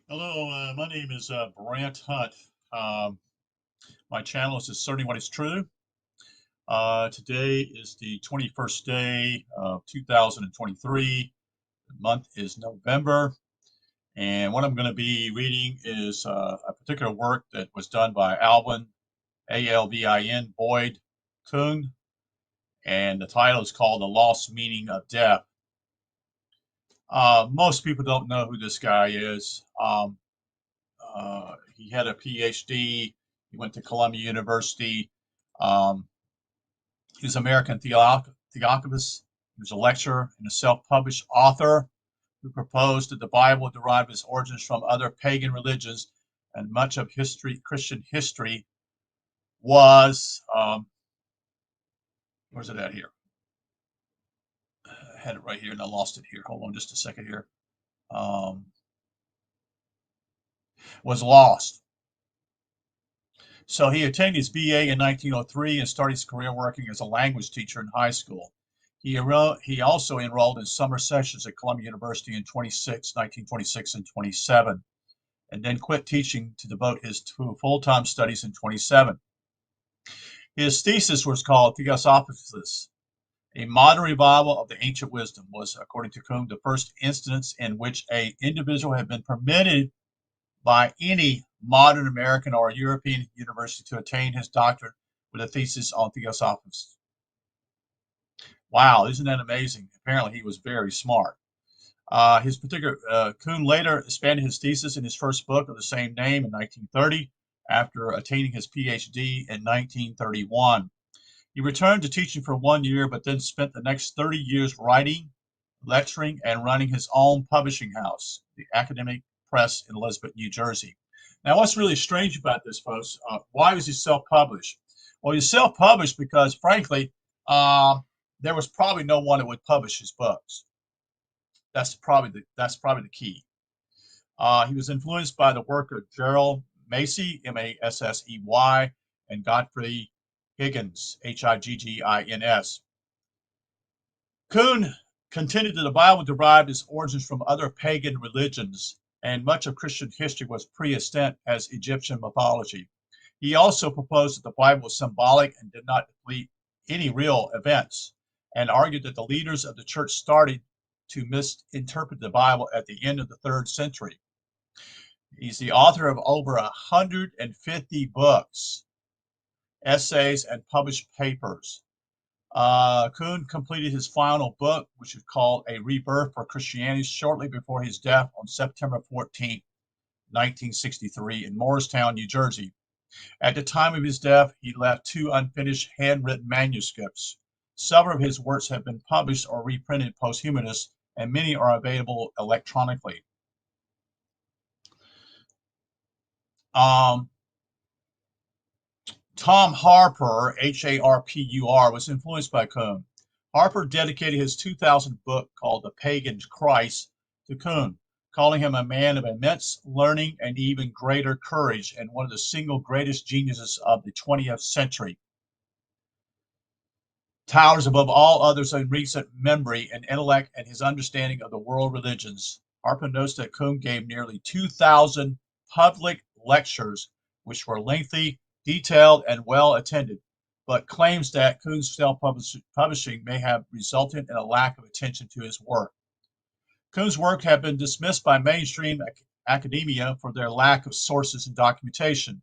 Hello, my name is Brant Hunt. Um, my channel is Discerning What is True. Today is the 21st day of 2023. The month is November. And what I'm going to be reading is a particular work that was done by Alvin, Alvin, Boyd, Kuhn. And the title is called The Lost Meaning of Death. Most people don't know who this guy is. He had a PhD. He went to Columbia University. Um, he was an American theosophist. He was a lecturer and a self-published author who proposed that the Bible derived its origins from other pagan religions, and much of Christian history, was where's it at here? I had it right here and I lost it here. Hold on just a second here. Um, was lost. So he obtained his BA in 1903 and started his career working as a language teacher in high school. He also enrolled in summer sessions at Columbia University in 1926 and 27, and then quit teaching to devote his to full-time studies in 27. His thesis was called Theosophis, a modern revival of the ancient wisdom, was, according to Kuhn, the first instance in which an individual had been permitted by any modern American or European university to attain his doctorate with a thesis on Theosophists. Wow, isn't that amazing? Apparently, he was very smart. Kuhn later expanded his thesis in his first book of the same name in 1930 after attaining his PhD in 1931. He returned to teaching for 1 year, but then spent the next 30 years writing, lecturing, and running his own publishing house, the Academic Press in Elizabeth, New Jersey. Now, what's really strange about this, folks, why was he self-published? Well, he's self-published because, frankly, uh, there was probably no one that would publish his books. That's probably the key. He was influenced by the work of Gerald Massey, Massey, and Godfrey Higgins, Higgins. Kuhn contended that the Bible derived its origins from other pagan religions, and much of Christian history was pre-extant as Egyptian mythology. He also proposed that the Bible was symbolic and did not deplete any real events, and argued that the leaders of the church started to misinterpret the Bible at the end of the 3rd century. He's the author of over 150 books, essays, and published papers. Kuhn completed his final book, which is called A Rebirth for Christianity, shortly before his death on September 14, 1963, in Morristown, New Jersey. At the time of his death, he left 2 unfinished handwritten manuscripts. Several of his works have been published or reprinted posthumously, and many are available electronically. Um, Tom Harpur, Harpur, was influenced by Kuhn. Harpur dedicated his 2000 book called The Pagan Christ to Kuhn, calling him a man of immense learning and even greater courage and one of the single greatest geniuses of the 20th century. Towers above all others in recent memory and intellect and his understanding of the world religions. Harpur notes that Kuhn gave nearly 2,000 public lectures, which were lengthy, detailed, and well attended, but claims that Kuhn's self-publishing may have resulted in a lack of attention to his work. Kuhn's work had been dismissed by mainstream academia for their lack of sources and documentation,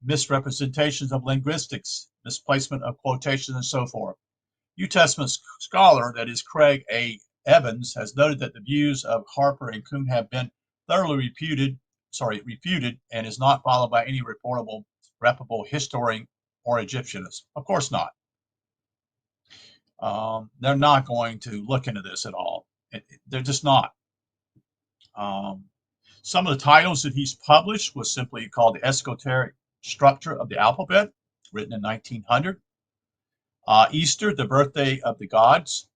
misrepresentations of linguistics, misplacement of quotations, and so forth. New Testament scholar, that is Craig A. Evans, has noted that the views of Harpur and Kuhn have been thoroughly refuted, and is not followed by any reputable historian or Egyptianist. Of course not. They're not going to look into this at all. They're just not. Some of the titles that he's published was simply called The Esoteric Structure of the Alphabet, written in 1900. Easter, the Birthday of the Gods.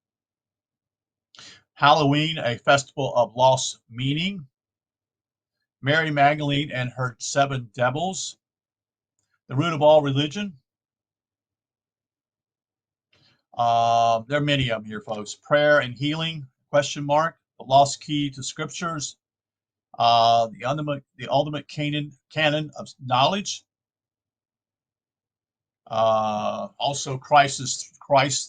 Halloween, a Festival of Lost Meaning. Mary Magdalene and Her 7 Devils. The Root of All Religion. There are many of them here, folks. Prayer and Healing, question mark. The Lost Key to Scriptures. The ultimate canon of knowledge. Also, Christ's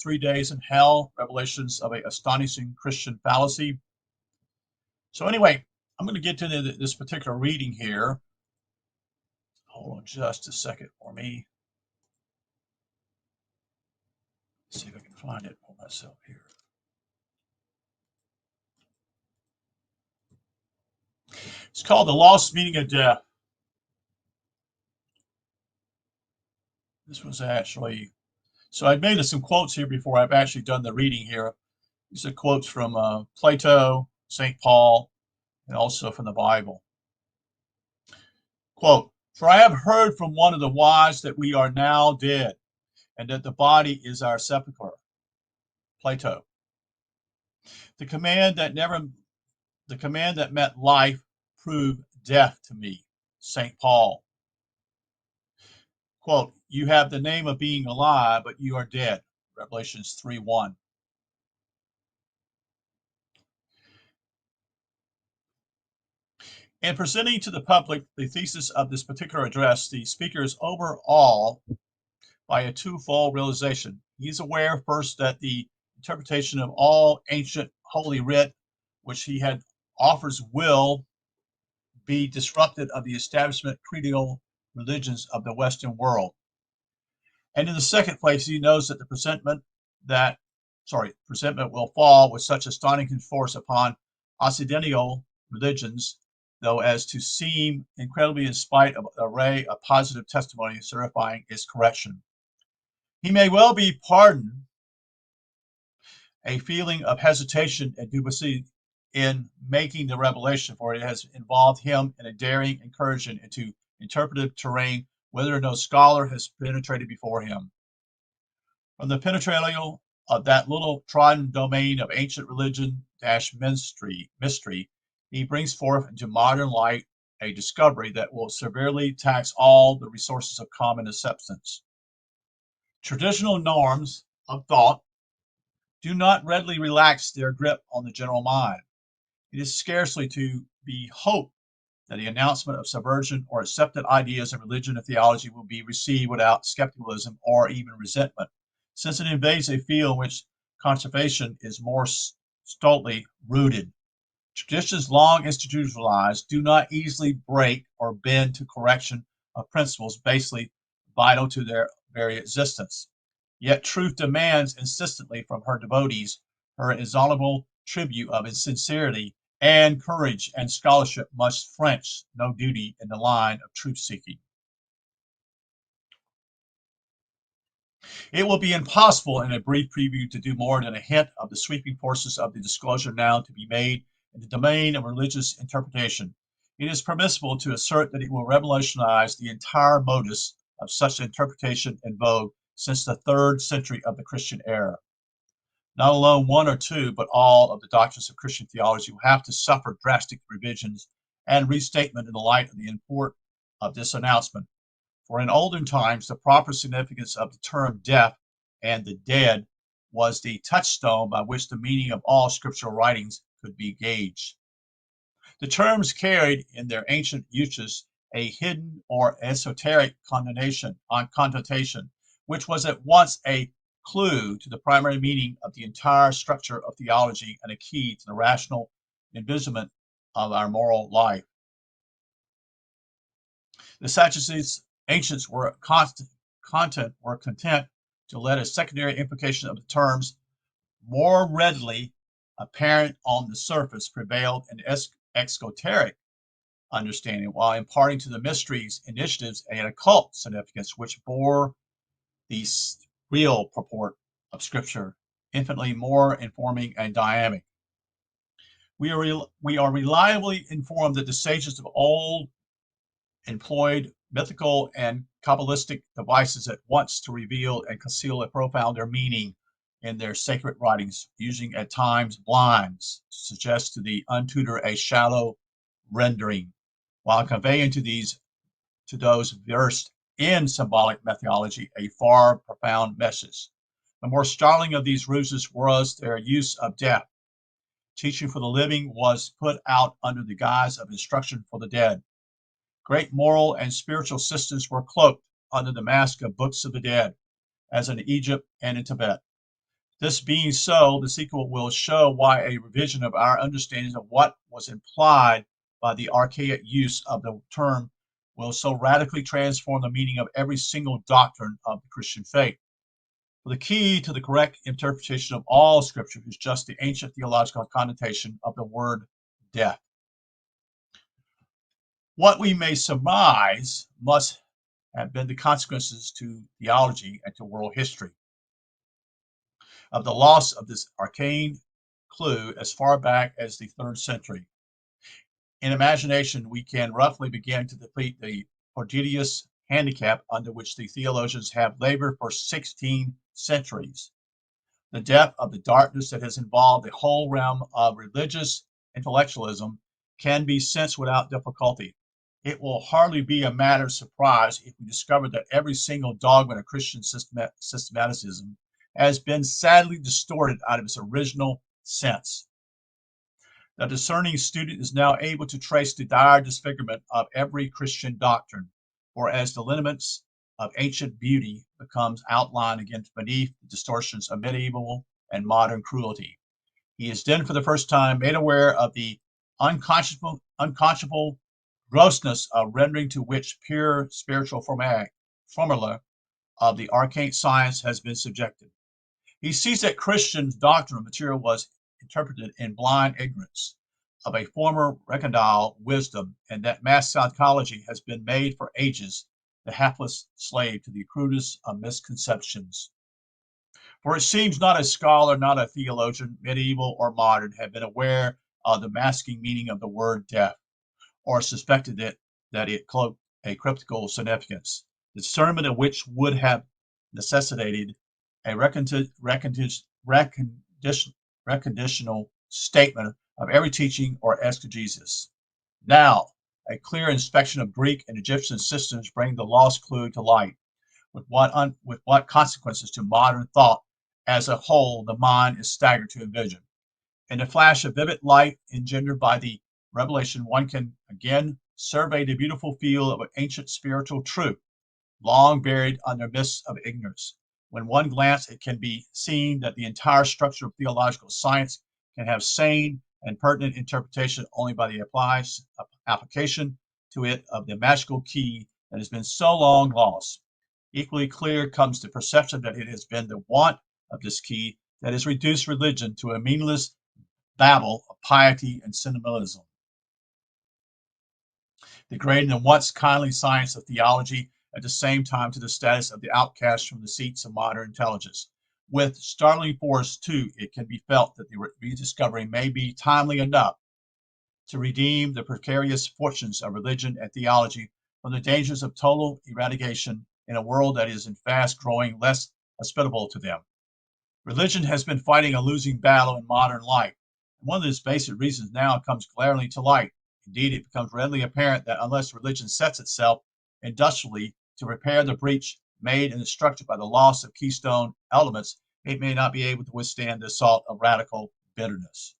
3 days in hell, revelations of an astonishing Christian fallacy. So anyway, I'm going to get into this particular reading here. Hold on just a second for me. Let's see if I can find it for myself here. It's called The Lost Meaning of Death. This was actually, so I've made some quotes here before I've actually done the reading here. These are quotes from Plato, St. Paul, and also from the Bible. Quote, "For I have heard from one of the wise that we are now dead, and that the body is our sepulchre." Plato. The command that meant life proved death to me. St. Paul. Quote, "You have the name of being alive, but you are dead." Revelations 3:1. In presenting to the public the thesis of this particular address, the speaker is overawed by a twofold realization. He is aware first that the interpretation of all ancient holy writ which he had offers will be disrupted of the establishment creedal religions of the Western world. And in the second place, he knows that the presentment will fall with such astonishing force upon Occidental religions, though as to seem incredibly in spite of an array of positive testimony certifying its correction. He may well be pardoned a feeling of hesitation and dubiously in making the revelation, for it has involved him in a daring incursion into interpretive terrain whither no scholar has penetrated before him. From the penetralia of that little trodden domain of ancient religion mystery, he brings forth into modern light a discovery that will severely tax all the resources of common acceptance. Traditional norms of thought do not readily relax their grip on the general mind. It is scarcely to be hoped that the announcement of subversion or accepted ideas in religion and theology will be received without skepticism or even resentment, since it invades a field in which conservation is more stolidly rooted. Traditions long institutionalized do not easily break or bend to correction of principles basically vital to their very existence. Yet truth demands insistently from her devotees her inexhaustible tribute of sincerity and courage, and scholarship must flinch no duty in the line of truth seeking. It will be impossible in a brief preview to do more than a hint of the sweeping forces of the disclosure now to be made in the domain of religious interpretation. It is permissible to assert that it will revolutionize the entire modus of such interpretation in vogue since the 3rd century of the Christian era. Not alone one or two, but all of the doctrines of Christian theology will have to suffer drastic revisions and restatement in the light of the import of this announcement. For in olden times, the proper significance of the term death and the dead was the touchstone by which the meaning of all scriptural writings could be gauged. The terms carried in their ancient uses a hidden or esoteric connotation, which was at once a clue to the primary meaning of the entire structure of theology and a key to the rational envisionment of our moral life. The Sadducees, ancients were content to let a secondary implication of the terms more readily apparent on the surface prevailed in exoteric understanding, while imparting to the mysteries initiatives an occult significance which bore the real purport of Scripture, infinitely more informing and dynamic. We are reliably informed that the sages of old employed mythical and Kabbalistic devices at once to reveal and conceal a profounder meaning in their sacred writings, using at times blinds to suggest to the untutored a shallow rendering, while conveying to those versed in symbolic methodology a far profound message. The more startling of these ruses was their use of death. Teaching for the living was put out under the guise of instruction for the dead. Great moral and spiritual systems were cloaked under the mask of books of the dead, as in Egypt and in Tibet. This being so, the sequel will show why a revision of our understanding of what was implied by the archaic use of the term will so radically transform the meaning of every single doctrine of the Christian faith. For the key to the correct interpretation of all Scripture is just the ancient theological connotation of the word death. What we may surmise must have been the consequences to theology and to world history of the loss of this arcane clue as far back as the 3rd century. In imagination, we can roughly begin to deplete the prodigious handicap under which the theologians have labored for 16 centuries. The depth of the darkness that has involved the whole realm of religious intellectualism can be sensed without difficulty. It will hardly be a matter of surprise if we discover that every single dogma of Christian systematicism has been sadly distorted out of its original sense. The discerning student is now able to trace the dire disfigurement of every Christian doctrine, for as the lineaments of ancient beauty becomes outlined against beneath the distortions of medieval and modern cruelty, he is then for the first time made aware of the unconscionable grossness of rendering to which pure spiritual formula of the arcane science has been subjected. He sees that Christian doctrinal material was interpreted in blind ignorance of a former recondite wisdom, and that mass psychology has been made for ages the hapless slave to the crudest of misconceptions. For it seems not a scholar, not a theologian, medieval or modern, have been aware of the masking meaning of the word death, or suspected that it cloaked a cryptical significance, the discernment of which would have necessitated a reconditional statement of every teaching or exegesis. Now, a clear inspection of Greek and Egyptian systems bring the lost clue to light. With what consequences to modern thought as a whole the mind is staggered to envision. In a flash of vivid light engendered by the revelation, one can again survey the beautiful field of ancient spiritual truth, long buried under mists of ignorance. When one glance, it can be seen that the entire structure of theological science can have sane and pertinent interpretation only by the application to it of the magical key that has been so long lost. Equally clear comes the perception that it has been the want of this key that has reduced religion to a meaningless babble of piety and sentimentalism, degrading the once kindly science of theology at the same time to the status of the outcast from the seats of modern intelligence. With startling force, too, it can be felt that the rediscovery may be timely enough to redeem the precarious fortunes of religion and theology from the dangers of total eradication in a world that is in fast growing less hospitable to them. Religion has been fighting a losing battle in modern life. And one of these basic reasons now comes glaringly to light. Indeed, it becomes readily apparent that unless religion sets itself industrially to repair the breach made in the structure by the loss of keystone elements, it may not be able to withstand the assault of radical bitterness.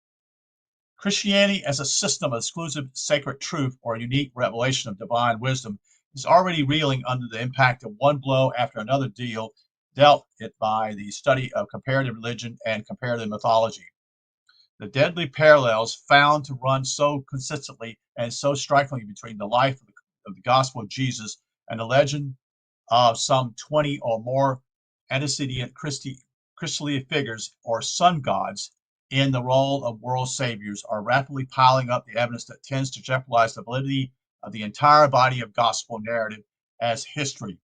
Christianity as a system of exclusive sacred truth or unique revelation of divine wisdom is already reeling under the impact of one blow after another dealt it by the study of comparative religion and comparative mythology. The deadly parallels found to run so consistently and so strikingly between the life of the gospel of Jesus and the legend of some 20 or more antecedent Christian figures or sun gods in the role of world saviors are rapidly piling up the evidence that tends to jeopardize the validity of the entire body of gospel narrative as history.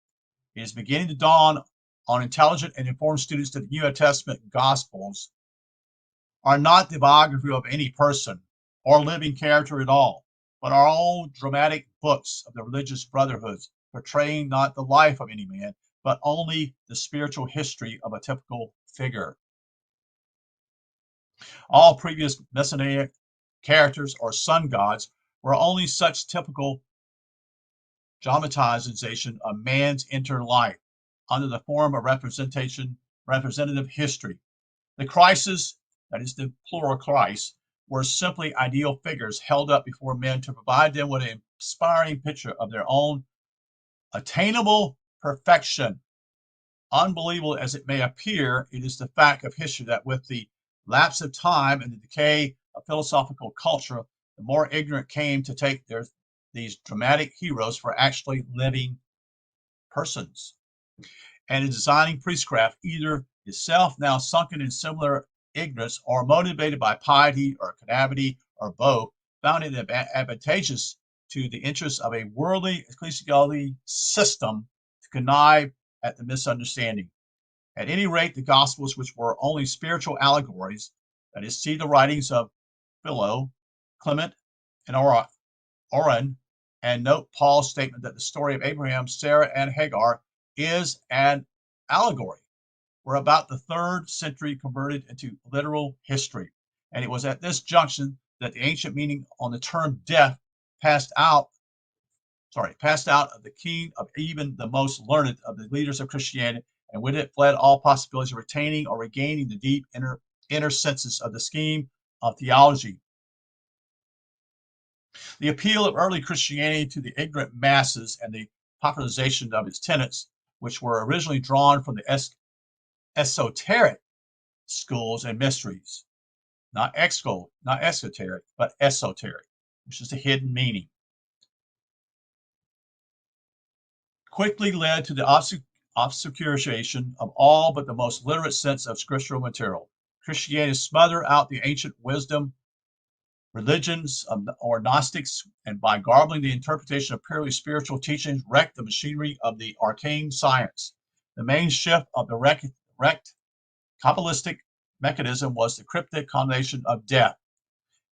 It is beginning to dawn on intelligent and informed students that the New Testament Gospels are not the biography of any person or living character at all, but are all dramatic books of the religious brotherhoods, portraying not the life of any man, but only the spiritual history of a typical figure. All previous messianic characters or sun gods were only such typical dramatization of man's inner life under the form of representative history. The crisis, that is the plural Christ, were simply ideal figures held up before men to provide them with an inspiring picture of their own attainable perfection. Unbelievable as it may appear, it is the fact of history that with the lapse of time and the decay of philosophical culture, the more ignorant came to take these dramatic heroes for actually living persons. And in designing priestcraft, either itself now sunken in similar ignorance or motivated by piety or connivity or both, found it advantageous to the interests of a worldly ecclesiology system to connive at the misunderstanding. At any rate, the Gospels, which were only spiritual allegories, that is, see the writings of Philo, Clement, and Oran, and note Paul's statement that the story of Abraham, Sarah, and Hagar is an allegory, were about the 3rd century converted into literal history. And it was at this junction that the ancient meaning on the term death passed out of the king of even the most learned of the leaders of Christianity, and with it fled all possibilities of retaining or regaining the deep inner senses of the scheme of theology. The appeal of early Christianity to the ignorant masses and the popularization of its tenets, which were originally drawn from the esoteric schools and mysteries, not esoteric, but esoteric, which is the hidden meaning, quickly led to the obscuration of all but the most literate sense of scriptural material. Christianity smothered out the ancient wisdom religions or Gnostics, and by garbling the interpretation of purely spiritual teachings, wrecked the machinery of the arcane science. The main shift of the wrecked Kabbalistic mechanism was the cryptic condemnation of death.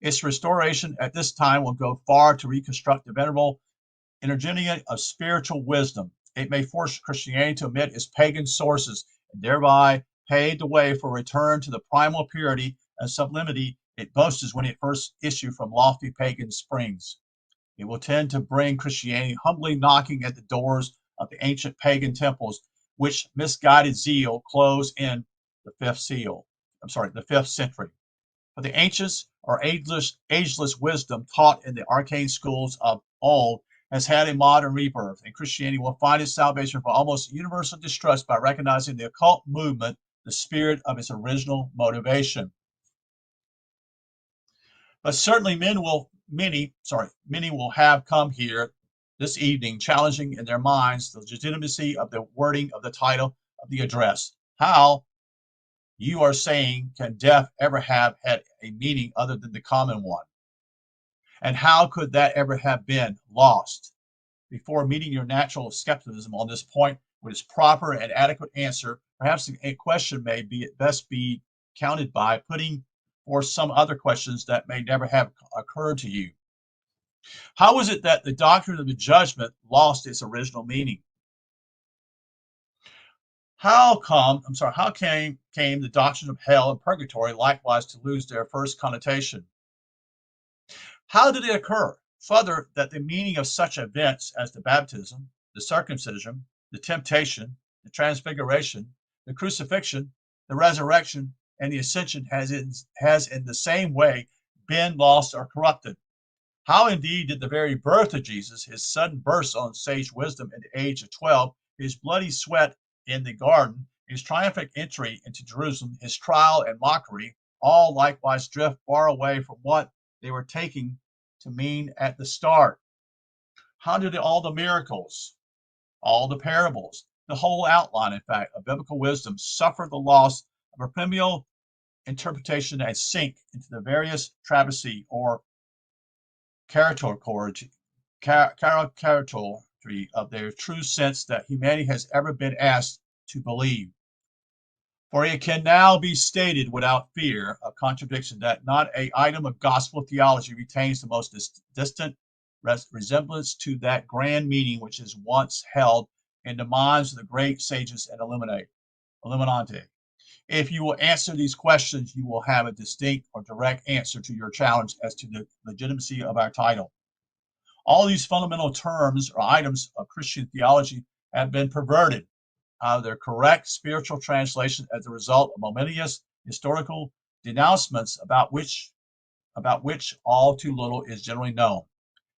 Its restoration at this time will go far to reconstruct the venerable intergenium of spiritual wisdom. It may force Christianity to omit its pagan sources and thereby pave the way for return to the primal purity and sublimity it boasted when it first issued from lofty pagan springs. It will tend to bring Christianity humbly knocking at the doors of the ancient pagan temples, which misguided zeal closed in the 5th century. For the ancients or ageless wisdom taught in the arcane schools of old has had a modern rebirth, and Christianity will find its salvation for almost universal distrust by recognizing the occult movement, the spirit of its original motivation. But certainly many will have come here this evening challenging in their minds the legitimacy of the wording of the title of the address. How, you are saying, can death ever have had a meaning other than the common one? And how could that ever have been lost? Before meeting your natural skepticism on this point with its proper and adequate answer, perhaps a question may best be counted by putting or some other questions that may never have occurred to you. How was it that the doctrine of the judgment lost its original meaning? How came the doctrine of hell and purgatory likewise to lose their first connotation? How did it occur? Further, that the meaning of such events as the baptism, the circumcision, the temptation, the transfiguration, the crucifixion, the resurrection, and the ascension has in the same way been lost or corrupted. How indeed did the very birth of Jesus, his sudden burst on sage wisdom at the age of 12, his bloody sweat in the garden, his triumphant entry into Jerusalem, his trial and mockery, all likewise drift far away from what they were taking to mean at the start? How did all the miracles, all the parables, the whole outline, in fact, of biblical wisdom suffer the loss of a primordial interpretation and sink into the various travesty or caricature of their true sense that humanity has ever been asked to believe? For it can now be stated without fear of contradiction that not an item of gospel theology retains the most distant resemblance to that grand meaning which is once held in the minds of the great sages and Illuminati. If you will answer these questions, you will have a distinct or direct answer to your challenge as to the legitimacy of our title. All these fundamental terms or items of Christian theology have been perverted out of their correct spiritual translation as a result of momentous historical denouncements about which about which all too little is generally known.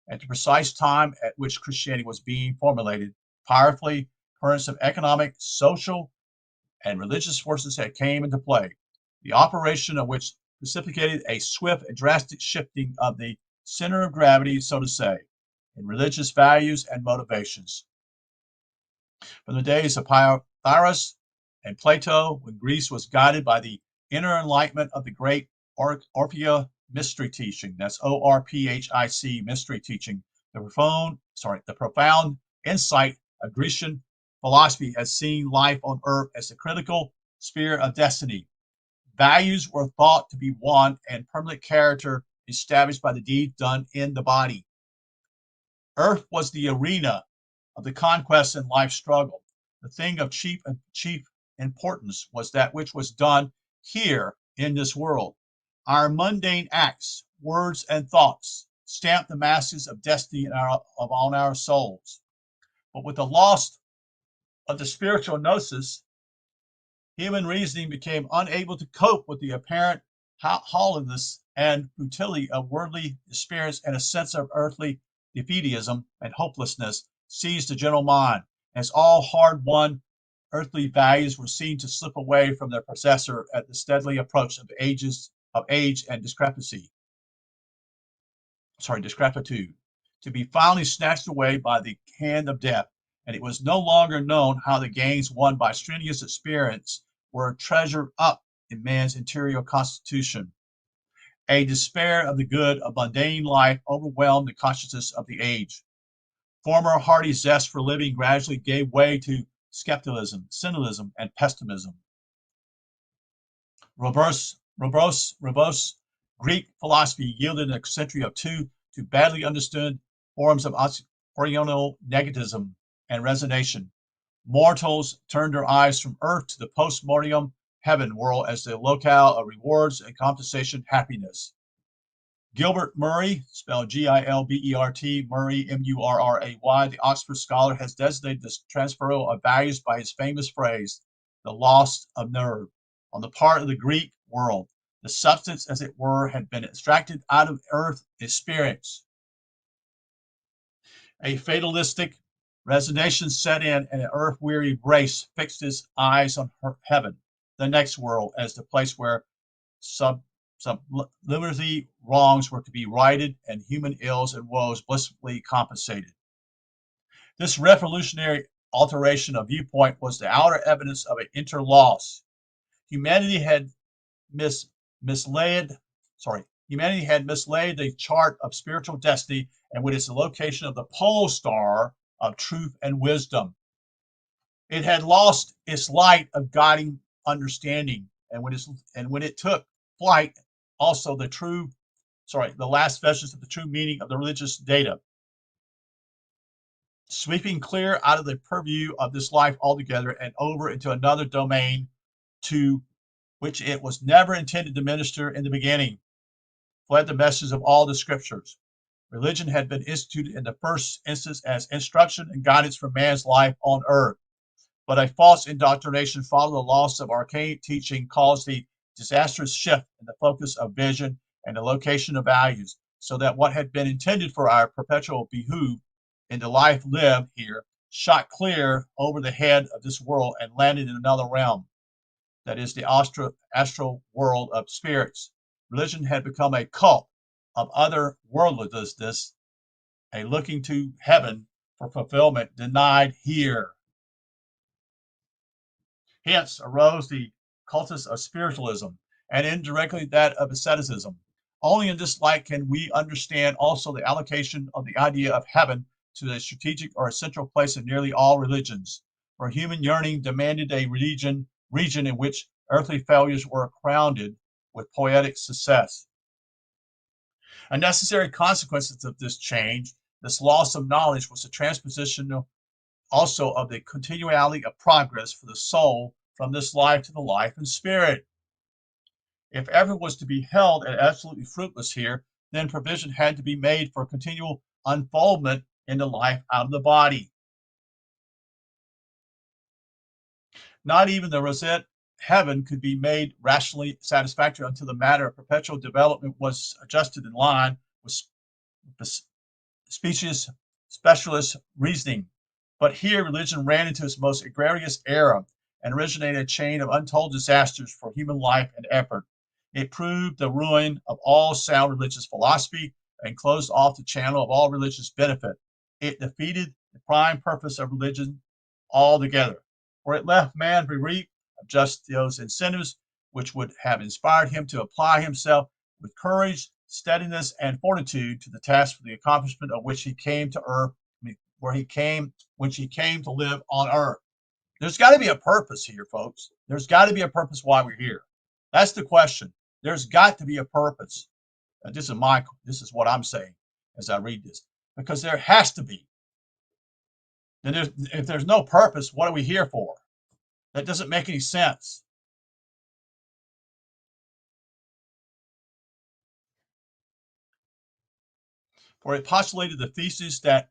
At the precise time at which Christianity was being formulated, powerfully currents of economic, social, and religious forces had came into play, the operation of which precipitated a swift and drastic shifting of the center of gravity, so to say, in religious values and motivations. From the days of Pythagoras and Plato, when Greece was guided by the inner enlightenment of the great Orphia mystery teaching, that's ORPHIC mystery teaching, the profound insight of Grecian philosophy has seen life on earth as the critical sphere of destiny. Values were thought to be won and permanent character established by the deeds done in the body. Earth was the arena of the conquest and life struggle. The thing of chief importance was that which was done here in this world. Our mundane acts, words, and thoughts stamp the masses of destiny on our souls. But with the loss of the spiritual gnosis, human reasoning became unable to cope with the apparent hollowness and futility of worldly experience, and a sense of earthly defeatism and hopelessness seized the general mind, as all hard-won earthly values were seen to slip away from their possessor at the steadily approach of age and discrepitude, to be finally snatched away by the hand of death. And it was no longer known how the gains won by strenuous experience were treasured up in man's interior constitution. A despair of the good of mundane life overwhelmed the consciousness of the age. Former hearty zest for living gradually gave way to skepticism, cynicism, and pessimism. Robust Greek philosophy yielded in a century or two to badly understood forms of Oriental negativism and resignation. Mortals turned their eyes from earth to the post-mortem heaven world as the locale of rewards and compensation happiness. Gilbert Murray, spelled Gilbert, Murray, Murray, the Oxford scholar, has designated this transferal of values by his famous phrase, the loss of nerve, on the part of the Greek world. The substance, as it were, had been extracted out of earth experience. A fatalistic resignation set in, and an earth-weary race fixed its eyes on heaven, the next world, as the place where sublunary wrongs were to be righted and human ills and woes blissfully compensated. This revolutionary alteration of viewpoint was the outer evidence of an inner loss. Humanity had mislaid the chart of spiritual destiny, and with its location of the pole star of truth and wisdom. It had lost its light of guiding understanding, and when it took flight, also the last vestige of the true meaning of the religious data. Sweeping clear out of the purview of this life altogether and over into another domain to which it was never intended to minister in the beginning, fled the message of all the scriptures. Religion had been instituted in the first instance as instruction and guidance for man's life on earth. But a false indoctrination following the loss of archaic teaching caused the disastrous shift in the focus of vision and the location of values, so that what had been intended for our perpetual behoove in the life lived here shot clear over the head of this world and landed in another realm, that is the astral world of spirits. Religion had become a cult of other worldliness, a looking to heaven for fulfillment denied here. Hence arose the cultus of spiritualism, and indirectly that of asceticism. Only in this light can we understand also the allocation of the idea of heaven to a strategic or a central place in nearly all religions, where human yearning demanded a region in which earthly failures were crowned with poetic success. A necessary consequence of this change, this loss of knowledge, was the transposition also of the continuality of progress for the soul from this life to the life and spirit. If effort was to be held as absolutely fruitless here, then provision had to be made for continual unfoldment in the life out of the body. Not even the rosette heaven could be made rationally satisfactory until the matter of perpetual development was adjusted in line with species specialist reasoning. But here religion ran into its most egregious era and originated a chain of untold disasters for human life and effort. It proved the ruin of all sound religious philosophy and closed off the channel of all religious benefit. It defeated the prime purpose of religion altogether, for it left man bereft of just those incentives which would have inspired him to apply himself with courage, steadiness, and fortitude to the task for the accomplishment of which he came to earth, which he came to live on earth. There's got to be a purpose here, folks. There's got to be a purpose why we're here. That's the question. There's got to be a purpose. This is what I'm saying as I read this, because there has to be. And if there's no purpose, what are we here for? That doesn't make any sense. For it postulated the thesis that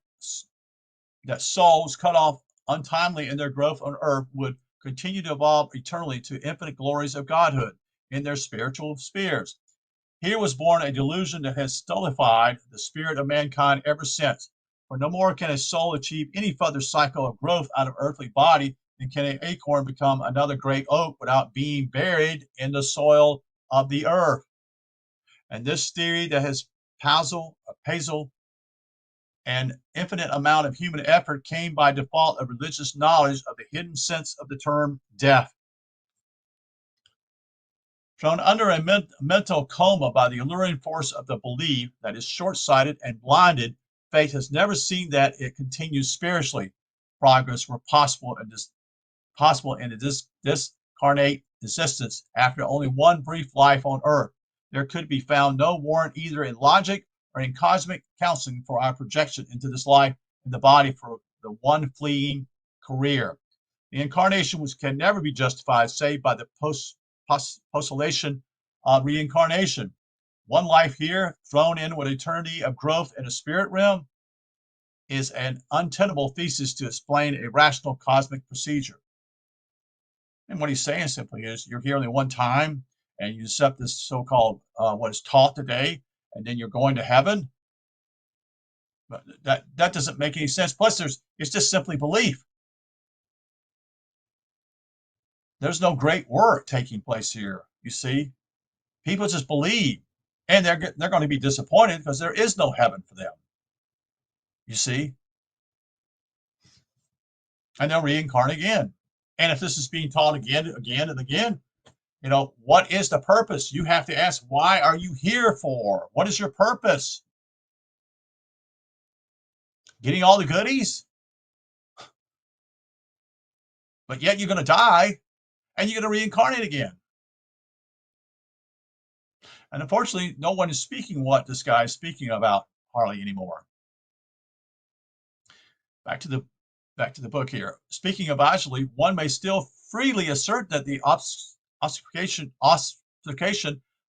souls cut off untimely in their growth on earth would continue to evolve eternally to infinite glories of godhood in their spiritual spheres. Here was born a delusion that has stultified the spirit of mankind ever since. For no more can a soul achieve any further cycle of growth out of earthly body than can an acorn become another great oak without being buried in the soil of the earth. And this theory that has puzzled an infinite amount of human effort came by default of religious knowledge of the hidden sense of the term death. Thrown under a mental coma by the alluring force of the belief that is short-sighted and blinded, faith has never seen that it continues spiritually. Progress were possible in a discarnate existence after only one brief life on earth. There could be found no warrant either in logic or in cosmic counseling for our projection into this life in the body for the one fleeting career. The incarnation which can never be justified save by the postulation of reincarnation. One life here, thrown in with eternity of growth in a spirit realm, is an untenable thesis to explain a rational cosmic procedure. And what he's saying simply is you're here only one time and you accept this so-called what is taught today, and then you're going to heaven. But that doesn't make any sense. Plus, it's just simply belief. There's no great work taking place here. You see, people just believe, and they're going to be disappointed because there is no heaven for them. You see, and they'll reincarnate again. And if this is being taught again, and again, what is the purpose? You have to ask, why are you here for? What is your purpose? Getting all the goodies? But yet you're going to die and you're going to reincarnate again. And unfortunately, no one is speaking what this guy is speaking about hardly anymore. Back to the book here. Speaking of obviously, one may still freely assert that the ossification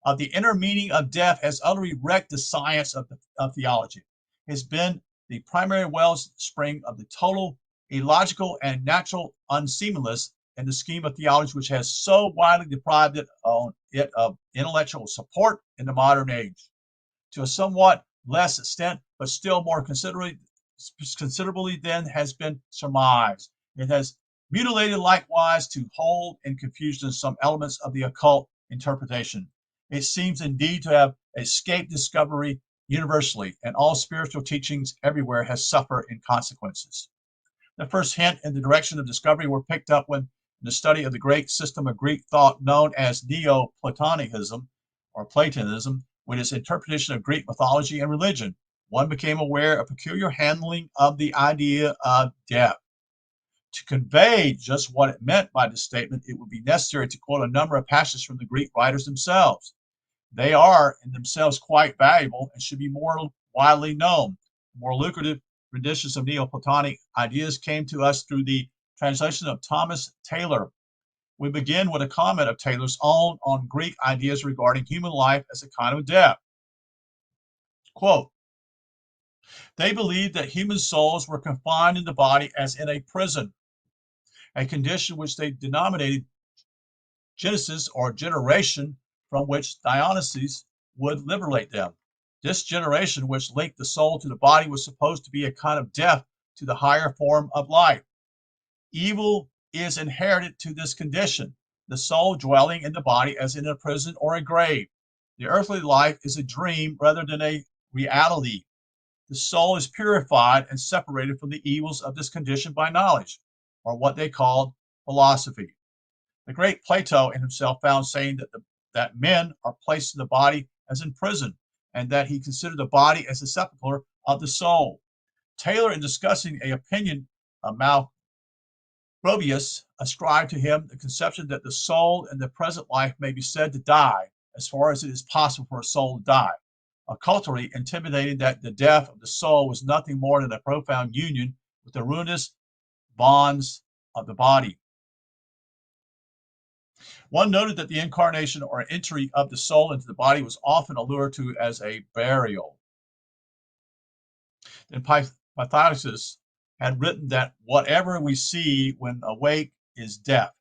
of the inner meaning of death has utterly wrecked the science of theology. It has been the primary wellspring of the total illogical and natural unseemliness in the scheme of theology, which has so widely deprived it of intellectual support in the modern age. To a somewhat less extent, but still more considerably than has been surmised. It has mutilated likewise to hold in confusion some elements of the occult interpretation. It seems indeed to have escaped discovery universally, and all spiritual teachings everywhere has suffered in consequences. The first hint in the direction of discovery were picked up when the study of the great system of Greek thought known as Neoplatonism or Platonism, with its interpretation of Greek mythology and religion. One became aware of peculiar handling of the idea of death. To convey just what it meant by this statement, it would be necessary to quote a number of passages from the Greek writers themselves. They are in themselves quite valuable and should be more widely known. More lucrative renditions of Neoplatonic ideas came to us through the translation of Thomas Taylor. We begin with a comment of Taylor's own on Greek ideas regarding human life as a kind of death. Quote, they believed that human souls were confined in the body as in a prison, a condition which they denominated Genesis, or generation, from which Dionysus would liberate them. This generation, which linked the soul to the body, was supposed to be a kind of death to the higher form of life. Evil is inherited to this condition, the soul dwelling in the body as in a prison or a grave. The earthly life is a dream rather than a reality. The soul is purified and separated from the evils of this condition by knowledge, or what they called philosophy. The great Plato in himself found saying that men are placed in the body as in prison, and that he considered the body as the sepulchre of the soul. Taylor, in discussing a opinion of Gropius, ascribed to him the conception that the soul in the present life may be said to die, as far as it is possible for a soul to die, occultly intimating that the death of the soul was nothing more than a profound union with the ruinous bonds of the body. One noted that the incarnation or entry of the soul into the body was often alluded to as a burial. Then Pythagoras had written that whatever we see when awake is death.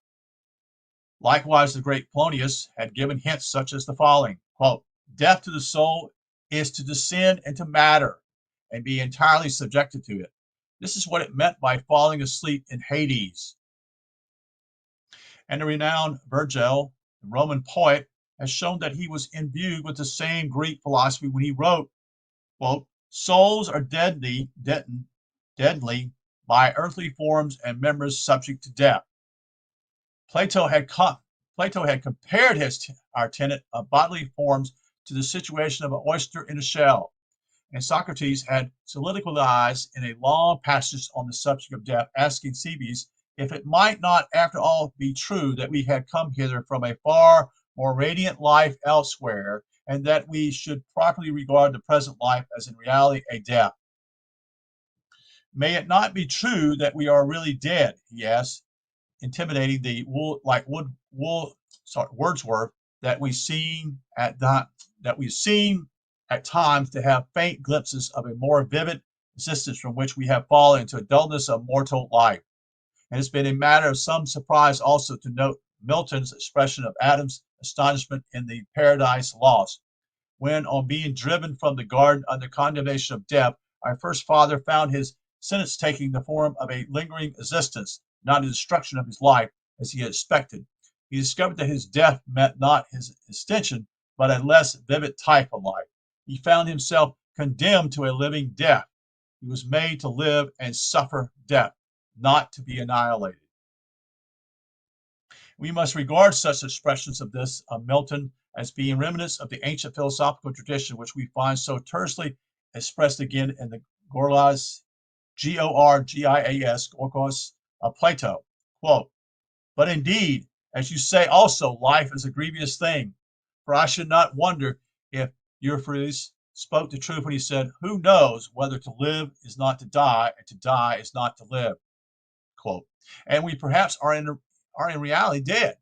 Likewise, the great Polonius had given hints such as the following, quote, death to the soul is to descend into matter and be entirely subjected to it. This is what it meant by falling asleep in Hades. And the renowned Virgil, the Roman poet, has shown that he was imbued with the same Greek philosophy when he wrote, quote, souls are deadly by earthly forms and members subject to death. Plato had compared our tenet of bodily forms to the situation of an oyster in a shell, and Socrates had soliloquized in a long passage on the subject of death, asking Cebes if it might not, after all, be true that we had come hither from a far more radiant life elsewhere, and that we should properly regard the present life as in reality a death. May it not be true that we are really dead, he asked, intimidating the Wordsworth that we've seen at times to have faint glimpses of a more vivid existence from which we have fallen into a dullness of mortal life. And it's been a matter of some surprise also to note Milton's expression of Adam's astonishment in the Paradise Lost, when, on being driven from the garden under condemnation of death, our first father found his sentence taking the form of a lingering existence, not a destruction of his life, as he had expected. He discovered that his death meant not his extinction, but a less vivid type of life. He found himself condemned to a living death. He was made to live and suffer death, not to be annihilated. We must regard such expressions of this of Milton as being remnants of the ancient philosophical tradition, which we find so tersely expressed again in the Gorgias, Gorgias of Plato. Quote, but indeed, as you say also, life is a grievous thing, for I should not wonder if Euphrates spoke the truth when he said, who knows whether to live is not to die, and to die is not to live. Quote, and we perhaps are in reality dead.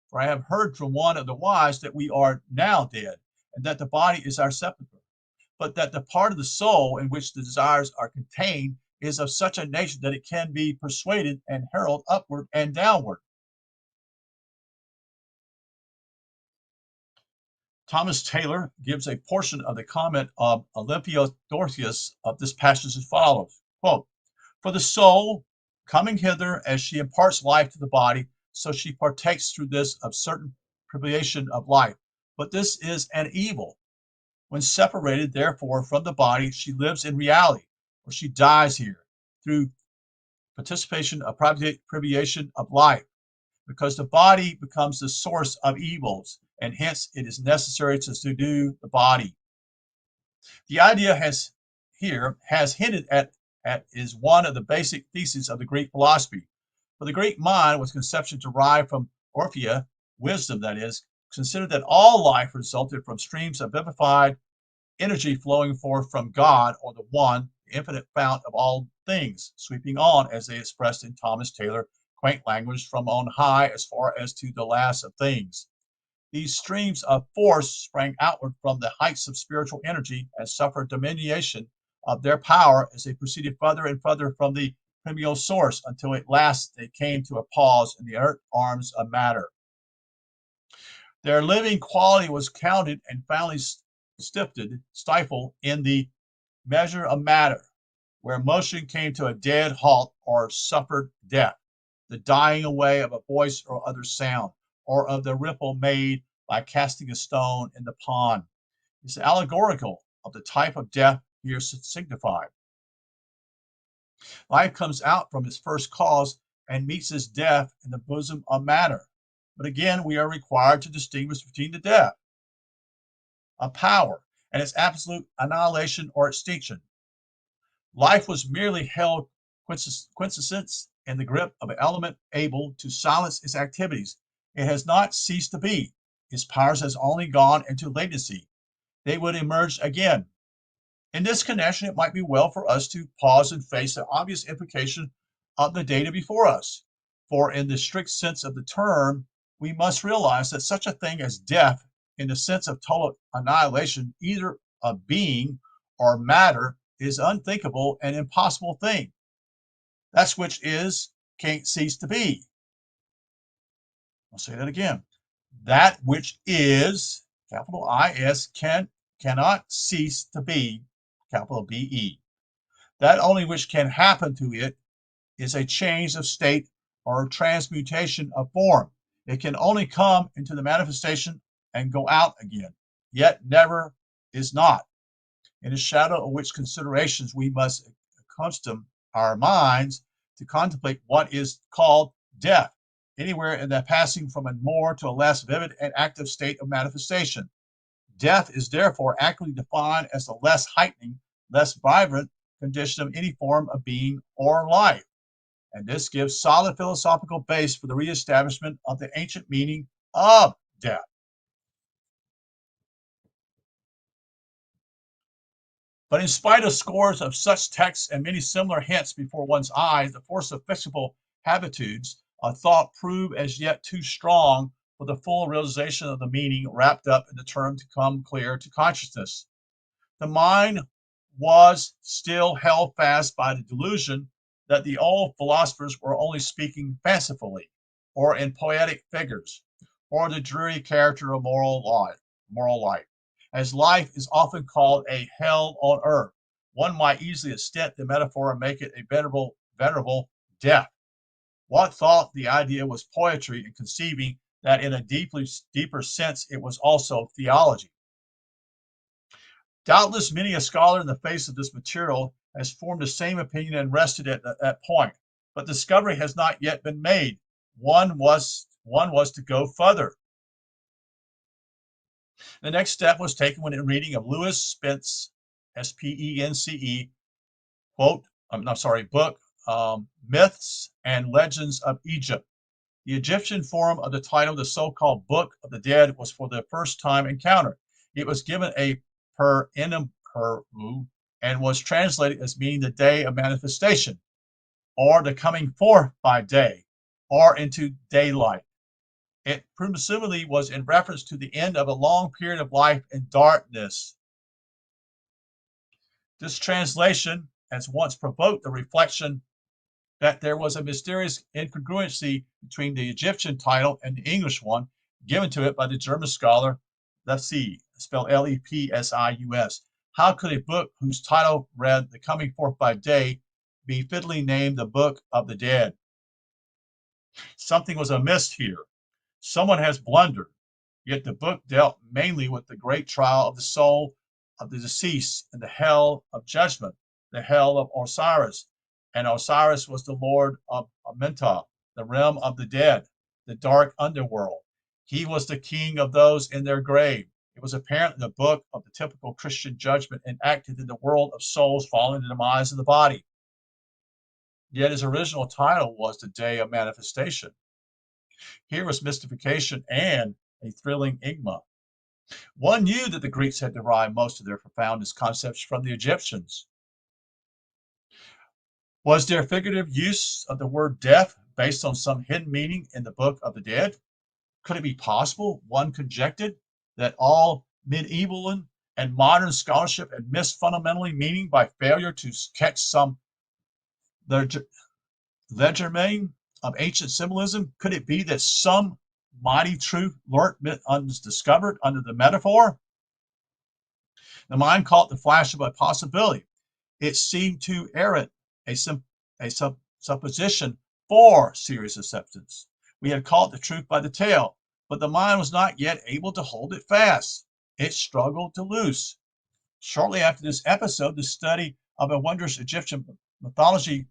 For I have heard from one of the wise that we are now dead, and that the body is our sepulchre, but that the part of the soul in which the desires are contained is of such a nature that it can be persuaded and hurled upward and downward. Thomas Taylor gives a portion of the comment of Olympiodorus of this passage as follows, quote, for the soul, coming hither as she imparts life to the body, so she partakes through this of certain privation of life. But this is an evil. When separated, therefore, from the body, she lives in reality, or she dies here, through participation of privation of life, because the body becomes the source of evils, and hence it is necessary to subdue the body. The idea has hinted at is one of the basic theses of the Greek philosophy. For the Greek mind was conception derived from orphia, wisdom that is, considered that all life resulted from streams of vivified energy flowing forth from God, or the one, the infinite fount of all things, sweeping on, as they expressed in Thomas Taylor, quaint language, from on high as far as to the last of things. These streams of force sprang outward from the heights of spiritual energy and suffered diminution of their power as they proceeded further and further from the primeval source, until at last they came to a pause in the inert arms of matter. Their living quality was counted and finally stifled in the measure of matter, where motion came to a dead halt or suffered death, the dying away of a voice or other sound, or of the ripple made by casting a stone in the pond. It's allegorical of the type of death here signified. Life comes out from its first cause and meets its death in the bosom of matter. But again, we are required to distinguish between the death of power and its absolute annihilation or extinction. Life was merely held quintessence in the grip of an element able to silence its activities. It has not ceased to be. Its powers has only gone into latency. They would emerge again. In this connection, it might be well for us to pause and face the obvious implication of the data before us. For in the strict sense of the term, we must realize that such a thing as death, in the sense of total annihilation, either of being or matter, is unthinkable and impossible thing. That's which is can't cease to be. I'll say that again. That which is, capital I-S, cannot cease to be, capital B-E. That only which can happen to it is a change of state or transmutation of form. It can only come into the manifestation and go out again, yet never is not. In the shadow of which considerations we must accustom our minds to contemplate what is called death, anywhere in the passing from a more to a less vivid and active state of manifestation. Death is therefore accurately defined as the less heightening, less vibrant condition of any form of being or life. And this gives solid philosophical base for the reestablishment of the ancient meaning of death. But in spite of scores of such texts and many similar hints before one's eyes, the force of fixable habitudes of thought prove as yet too strong for the full realization of the meaning wrapped up in the term to come clear to consciousness. The mind was still held fast by the delusion that the old philosophers were only speaking fancifully, or in poetic figures, or the dreary character of moral life. As life is often called a hell on earth, one might easily extend the metaphor and make it a venerable death. Watt thought the idea was poetry in conceiving that in a deeper sense it was also theology. Doubtless many a scholar in the face of this material has formed the same opinion and rested at that point, but discovery has not yet been made. One was to go further. The next step was taken when in reading of Lewis Spence, S-P-E-N-C-E, book, Myths and Legends of Egypt. The Egyptian form of the title, the so-called Book of the Dead, was for the first time encountered. It was given a per enum peru and was translated as meaning the day of manifestation, or the coming forth by day, or into daylight. It presumably was in reference to the end of a long period of life in darkness. This translation has once provoked the reflection that there was a mysterious incongruency between the Egyptian title and the English one given to it by the German scholar Lepsius, spelled Lepsius. How could a book whose title read The Coming Forth by Day be fitly named the Book of the Dead? Something was amiss here. Someone has blundered. Yet the book dealt mainly with the great trial of the soul of the deceased in the hell of judgment, the hell of Osiris. And Osiris was the lord of Amenta, the realm of the dead, the dark underworld. He was the king of those in their grave. It was apparently the book of the typical Christian judgment enacted in the world of souls following the demise of the body. Yet his original title was The Day of Manifestation. Here was mystification and a thrilling enigma. One knew that the Greeks had derived most of their profoundest concepts from the Egyptians. Was there figurative use of the word death based on some hidden meaning in the Book of the Dead? Could it be possible, one conjectured, that all medieval and modern scholarship had missed fundamentally meaning by failure to catch some legerdemain of ancient symbolism? Could it be that some mighty truth lurked undiscovered under the metaphor? The mind caught the flash of a possibility. It seemed too errant, a supposition for serious acceptance. We had caught the truth by the tail, but the mind was not yet able to hold it fast. It struggled to loose. Shortly after this episode, the study of a wondrous Egyptian mythology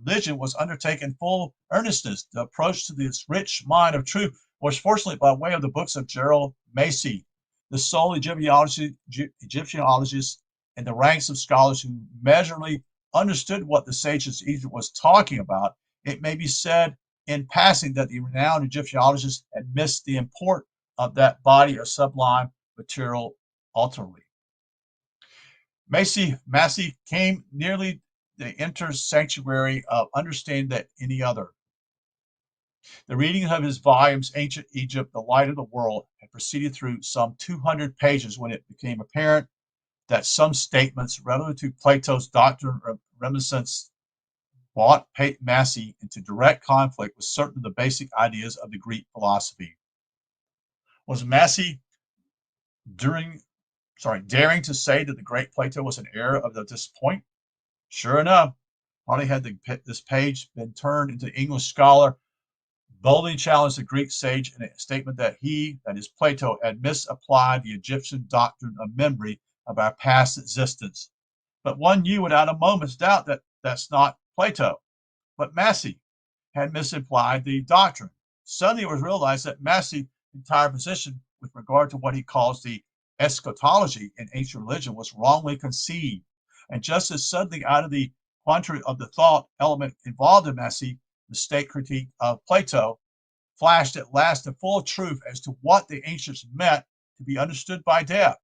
religion was undertaken in full earnestness. The approach to this rich mine of truth was fortunately by way of the books of Gerald Macy, the sole Egyptologist in the ranks of scholars who measurably understood what the sages of Egypt was talking about. It may be said in passing that the renowned Egyptologist had missed the import of that body of sublime material utterly. Massey came nearly the inner sanctuary of understanding that any other. The reading of his volumes, Ancient Egypt, The Light of the World, had proceeded through some 200 pages when it became apparent that some statements relative to Plato's doctrine of reminiscence brought Massey into direct conflict with certain of the basic ideas of the Greek philosophy. Was Massey daring to say that the great Plato was an error of this point? Sure enough, hardly had this page been turned into the English scholar, boldly challenged the Greek sage in a statement that he, that is Plato, had misapplied the Egyptian doctrine of memory of our past existence. But one knew without a moment's doubt that that's not Plato, but Massey had misapplied the doctrine. Suddenly it was realized that Massey's entire position with regard to what he calls the eschatology in ancient religion was wrongly conceived. And just as suddenly out of the quandary of the thought element involved in Massey, the state critique of Plato flashed at last the full truth as to what the ancients meant to be understood by death.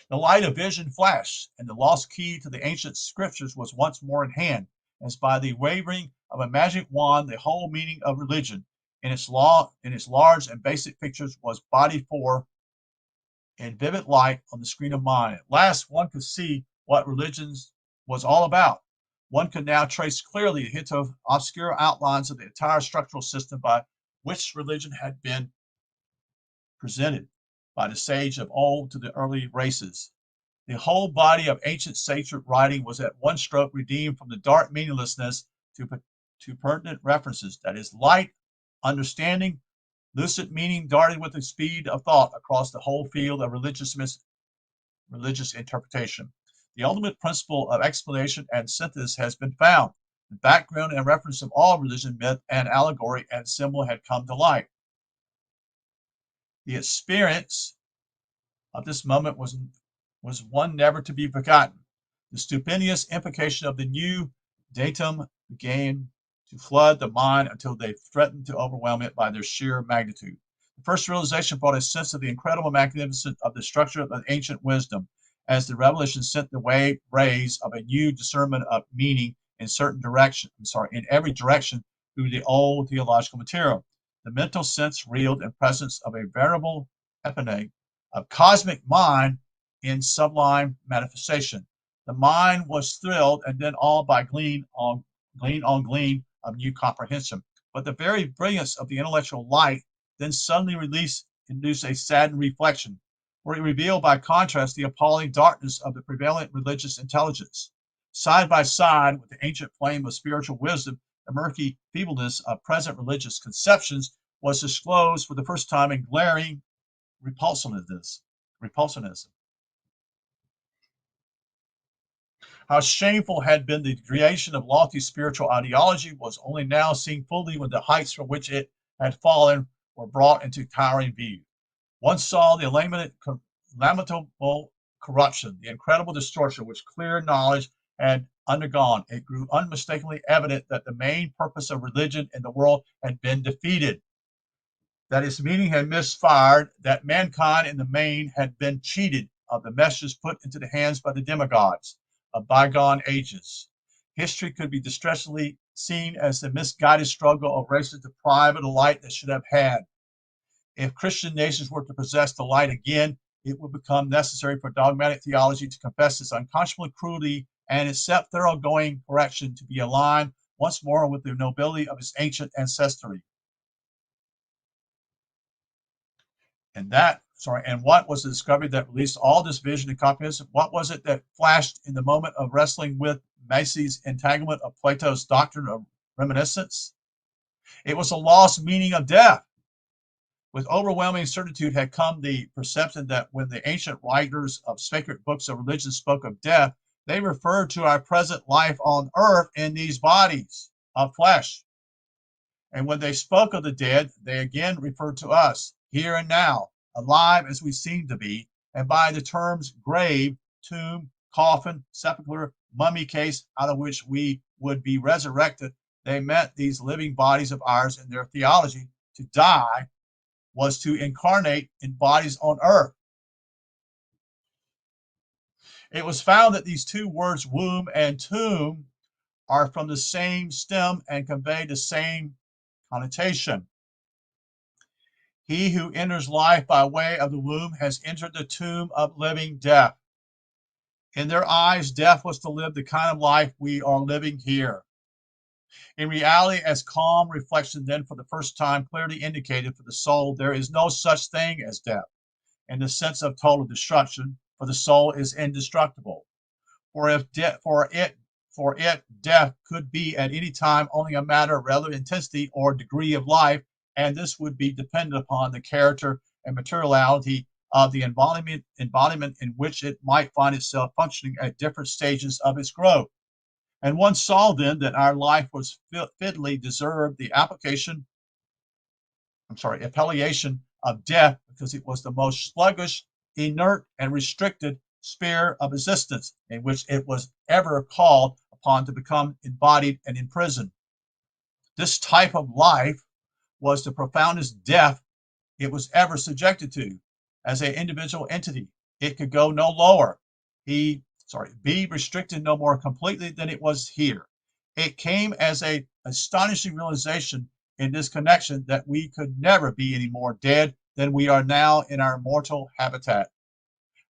The light of vision flashed, and the lost key to the ancient scriptures was once more in hand, as by the wavering of a magic wand the whole meaning of religion in its large and basic pictures was bodied forth in vivid light on the screen of mind. At last one could see what religion was all about. One could now trace clearly the hint of obscure outlines of the entire structural system by which religion had been presented by the sage of old to the early races. The whole body of ancient sacred writing was at one stroke redeemed from the dark meaninglessness to pertinent references, that is, light, understanding, lucid meaning darted with the speed of thought across the whole field of religious interpretation. The ultimate principle of explanation and synthesis has been found. The background and reference of all religion, myth, and allegory and symbol had come to light. The experience of this moment was one never to be forgotten. The stupendous implication of the new datum began to flood the mind until they threatened to overwhelm it by their sheer magnitude. The first realization brought a sense of the incredible magnificence of the structure of ancient wisdom, as the revelation sent the rays of a new discernment of meaning in every direction through the old theological material. The mental sense reeled in presence of a veritable epidemic of cosmic mind in sublime manifestation. The mind was thrilled and then awed by gleam on gleam of new comprehension. But the very brilliance of the intellectual light then suddenly induced a saddened reflection, where it revealed by contrast the appalling darkness of the prevalent religious intelligence. Side by side with the ancient flame of spiritual wisdom, the murky feebleness of present religious conceptions was disclosed for the first time in glaring repulsiveness. How shameful had been the creation of lofty spiritual ideology was only now seen fully when the heights from which it had fallen were brought into towering view. One saw the lamentable corruption, the incredible distortion which clear knowledge had undergone. It grew unmistakably evident that the main purpose of religion in the world had been defeated, that its meaning had misfired, that mankind in the main had been cheated of the messages put into the hands by the demagogues of bygone ages. History could be distressingly seen as the misguided struggle of races deprived of the light they should have had. If Christian nations were to possess the light again, it would become necessary for dogmatic theology to confess its unconscionable cruelty and accept thoroughgoing correction to be aligned once more with the nobility of its ancient ancestry. And what was the discovery that released all this vision and comprehension? What was it that flashed in the moment of wrestling with Massey's entanglement of Plato's doctrine of reminiscence? It was a lost meaning of death. With overwhelming certitude had come the perception that when the ancient writers of sacred books of religion spoke of death, they referred to our present life on earth in these bodies of flesh. And when they spoke of the dead, they again referred to us, here and now, alive as we seem to be, and by the terms grave, tomb, coffin, sepulchre, mummy case, out of which we would be resurrected, they meant these living bodies of ours in their theology. To die was to incarnate in bodies on earth. It was found that these two words, womb and tomb, are from the same stem and convey the same connotation. He who enters life by way of the womb has entered the tomb of living death. In their eyes, death was to live the kind of life we are living here. In reality, as calm reflection then for the first time clearly indicated for the soul, there is no such thing as death in the sense of total destruction, for the soul is indestructible. For it, death could be at any time only a matter of relative intensity or degree of life, and this would be dependent upon the character and materiality of the embodiment in which it might find itself functioning at different stages of its growth. And one saw then that our life was fitly deserved the appellation of death because it was the most sluggish, inert, and restricted sphere of existence in which it was ever called upon to become embodied and imprisoned. This type of life was the profoundest death it was ever subjected to as an individual entity. It could go no lower. Be restricted no more completely than it was here. It came as an astonishing realization in this connection that we could never be any more dead than we are now in our mortal habitat.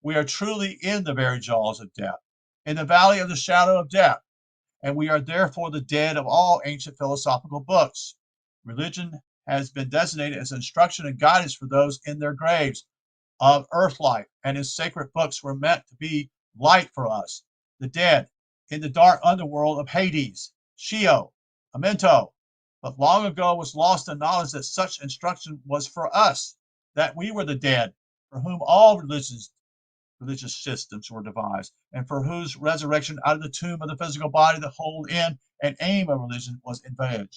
We are truly in the very jaws of death, in the valley of the shadow of death, and we are therefore the dead of all ancient philosophical books. Religion has been designated as instruction and guidance for those in their graves of earth life, and its sacred books were meant to be light for us, the dead, in the dark underworld of Hades, Sheol, Amento, but long ago was lost the knowledge that such instruction was for us, that we were the dead, for whom all religious systems were devised, and for whose resurrection out of the tomb of the physical body the whole end and aim of religion was envisioned.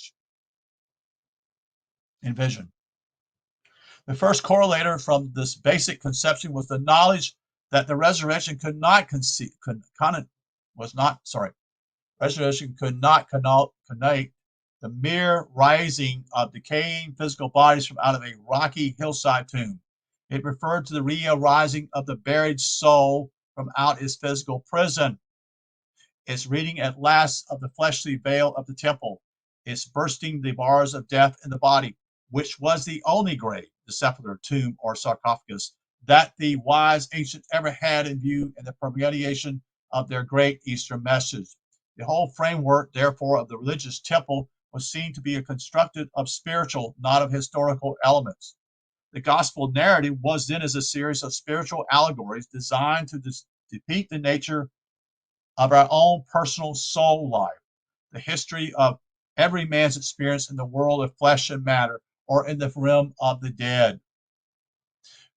The first correlator from this basic conception was the knowledge that the resurrection could not connote the mere rising of decaying physical bodies from out of a rocky hillside tomb. It referred to the real rising of the buried soul from out its physical prison. Its reading at last of the fleshly veil of the temple. Its bursting the bars of death in the body, which was the only grave, the sepulchre, tomb, or sarcophagus, that the wise ancient ever had in view in the permeation of their great Eastern message. The whole framework, therefore, of the religious temple was seen to be constructed of spiritual, not of historical elements. The gospel narrative was then as a series of spiritual allegories designed to depict the nature of our own personal soul life, the history of every man's experience in the world of flesh and matter, or in the realm of the dead.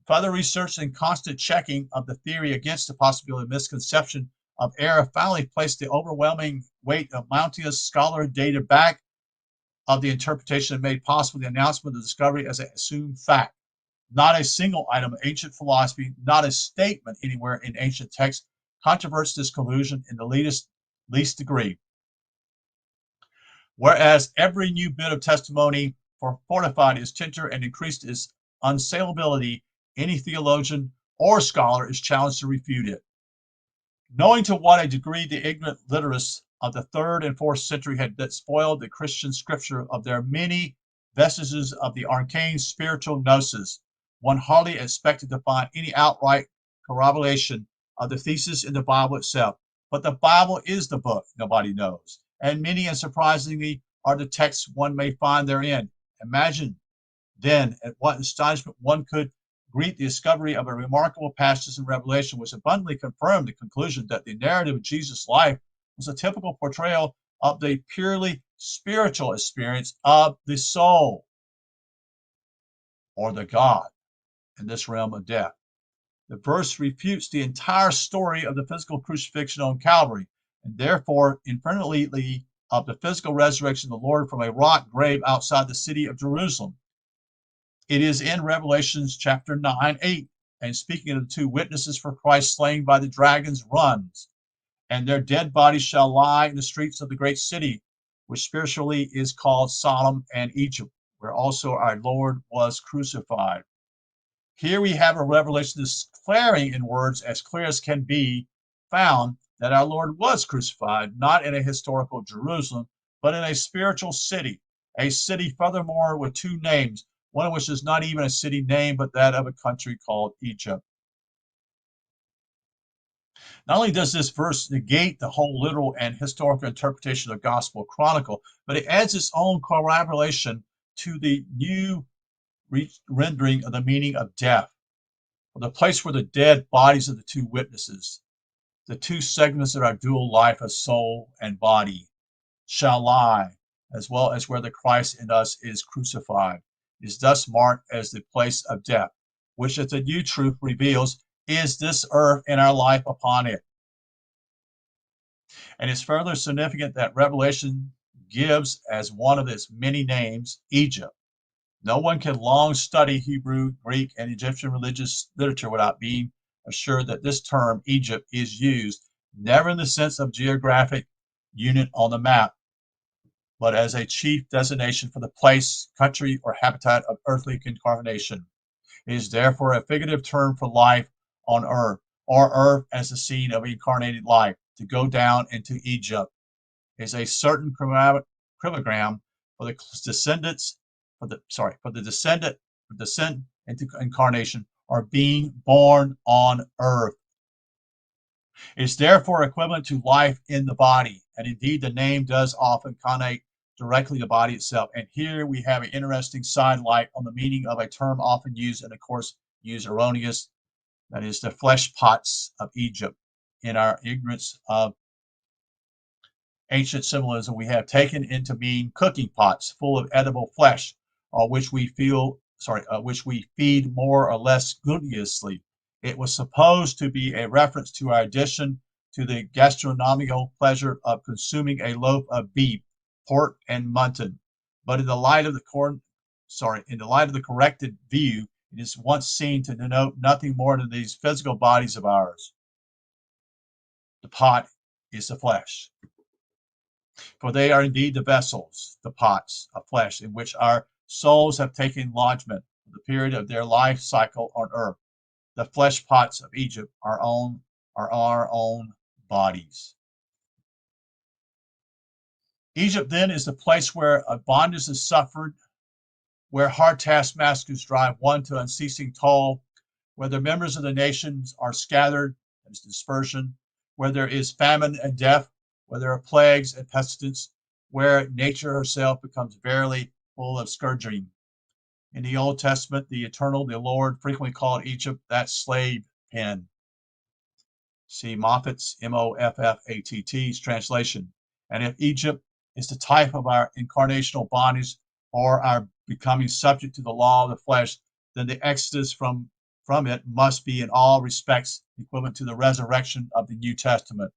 Further research and constant checking of the theory against the possibility of misconception of error finally placed the overwhelming weight of mountainous scholarly data back of the interpretation and made possible the announcement of the discovery as an assumed fact. Not a single item of ancient philosophy, not a statement anywhere in ancient texts controverts this conclusion in the least degree. Whereas every new bit of testimony fortified its tincture and increased its unassailability, any theologian or scholar is challenged to refute it. Knowing to what a degree the ignorant literates of the 3rd and 4th century had spoiled the Christian scripture of their many vestiges of the arcane spiritual gnosis, one hardly expected to find any outright corroboration of the thesis in the Bible itself. But the Bible is the book nobody knows, and many and surprisingly are the texts one may find therein. Imagine then at what astonishment one could Greet the discovery of a remarkable passage in Revelation, which abundantly confirmed the conclusion that the narrative of Jesus' life was a typical portrayal of the purely spiritual experience of the soul, or the God, in this realm of death. The verse refutes the entire story of the physical crucifixion on Calvary, and therefore infinitely of the physical resurrection of the Lord from a rock grave outside the city of Jerusalem. It is in Revelations chapter 9, 8, and speaking of the two witnesses for Christ slain by the dragon's runs, and their dead bodies shall lie in the streets of the great city, which spiritually is called Sodom and Egypt, where also our Lord was crucified. Here we have a revelation declaring in words as clear as can be found that our Lord was crucified, not in a historical Jerusalem, but in a spiritual city, a city furthermore with two names, one of which is not even a city name, but that of a country called Egypt. Not only does this verse negate the whole literal and historical interpretation of the Gospel Chronicle, but it adds its own corroboration to the new rendering of the meaning of death, the place where the dead bodies of the two witnesses, the two segments of our dual life of soul and body, shall lie, as well as where the Christ in us is crucified, is thus marked as the place of death, which, as the new truth reveals, is this earth and our life upon it. And it's further significant that Revelation gives as one of its many names Egypt. No one can long study Hebrew, Greek, and Egyptian religious literature without being assured that this term, Egypt, is used never in the sense of geographic unit on the map, but as a chief designation for the place, country, or habitat of earthly incarnation. It is therefore a figurative term for life on earth, or earth as the scene of incarnated life. To go down into Egypt is a certain chromogram for the descendants, for the descent into incarnation, or being born on earth. It is therefore equivalent to life in the body, and indeed the name does often connote directly the body itself. And here we have an interesting sidelight on the meaning of a term often used, and of course used erroneous, that is the flesh pots of Egypt. In our ignorance of ancient symbolism, we have taken into mean cooking pots full of edible flesh, which we feed more or less gluttonously. It was supposed to be a reference to our addition to the gastronomical pleasure of consuming a loaf of beef, pork, and mutton. But in the light of the corrected view, it is once seen to denote nothing more than these physical bodies of ours. The pot is the flesh. For they are indeed the vessels, the pots of flesh, in which our souls have taken lodgment for the period of their life cycle on earth. The flesh pots of Egypt are our own bodies. Egypt then is the place where a bondage is suffered, where hard taskmasters drive one to unceasing toil, where the members of the nations are scattered as dispersion, where there is famine and death, where there are plagues and pestilence, where nature herself becomes verily full of scourging. In the Old Testament, the Lord, frequently called Egypt that slave pen. See Moffat's, Moffatt's translation. And if Egypt is the type of our incarnational bondage or our becoming subject to the law of the flesh, then the exodus from it must be in all respects equivalent to the resurrection of the New Testament.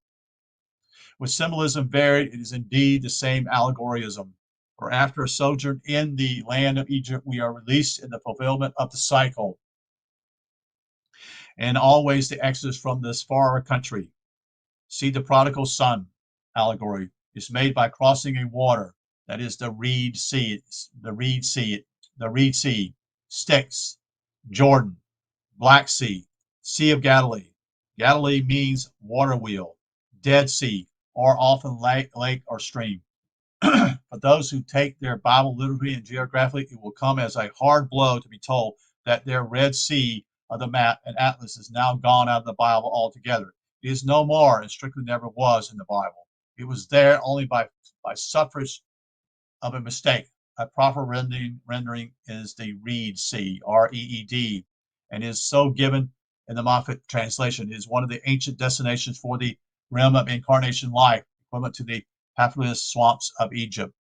With symbolism varied, it is indeed the same allegorism. For after a sojourn in the land of Egypt, we are released in the fulfillment of the cycle, and always the exodus from this far country. See the prodigal son allegory is made by crossing a water, that is the Reed Sea, Styx, Jordan, Black Sea, Sea of Galilee. Galilee means water wheel, Dead Sea, or often lake or stream. For those who take their Bible literally and geographically, it will come as a hard blow to be told that their Red Sea of the map and atlas is now gone out of the Bible altogether. It is no more and strictly never was in the Bible. It was there only by suffrage of a mistake. A proper rendering is the Reed Sea, Reed, and is so given in the Moffat translation. It is one of the ancient destinations for the realm of incarnation life, equivalent to the Paphlus swamps of Egypt,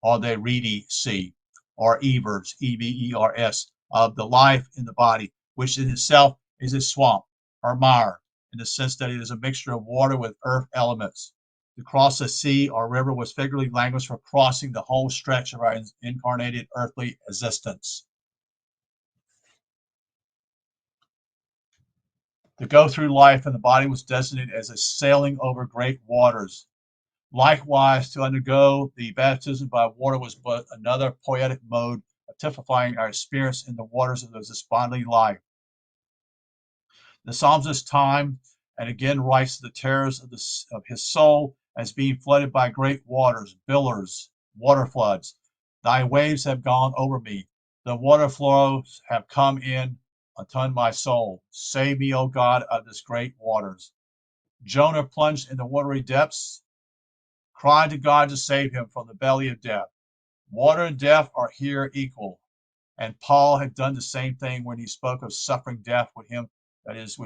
or the Reedy Sea, or Evers, Evers, of the life in the body, which in itself is a swamp or mire, in the sense that it is a mixture of water with earth elements. To cross a sea or river was figurative language for crossing the whole stretch of our incarnated earthly existence. To go through life in the body was designated as a sailing over great waters. Likewise, to undergo the baptism by water was but another poetic mode of typifying our experience in the waters of this bodily life. The psalmist time and again writes the terrors of his soul as being flooded by great waters, billows, water floods. Thy waves have gone over me. The water flows have come in upon my soul. Save me, O God, of this great waters. Jonah plunged in the watery depths, cried to God to save him from the belly of death. Water and death are here equal. And Paul had done the same thing when he spoke of suffering death with him, that is,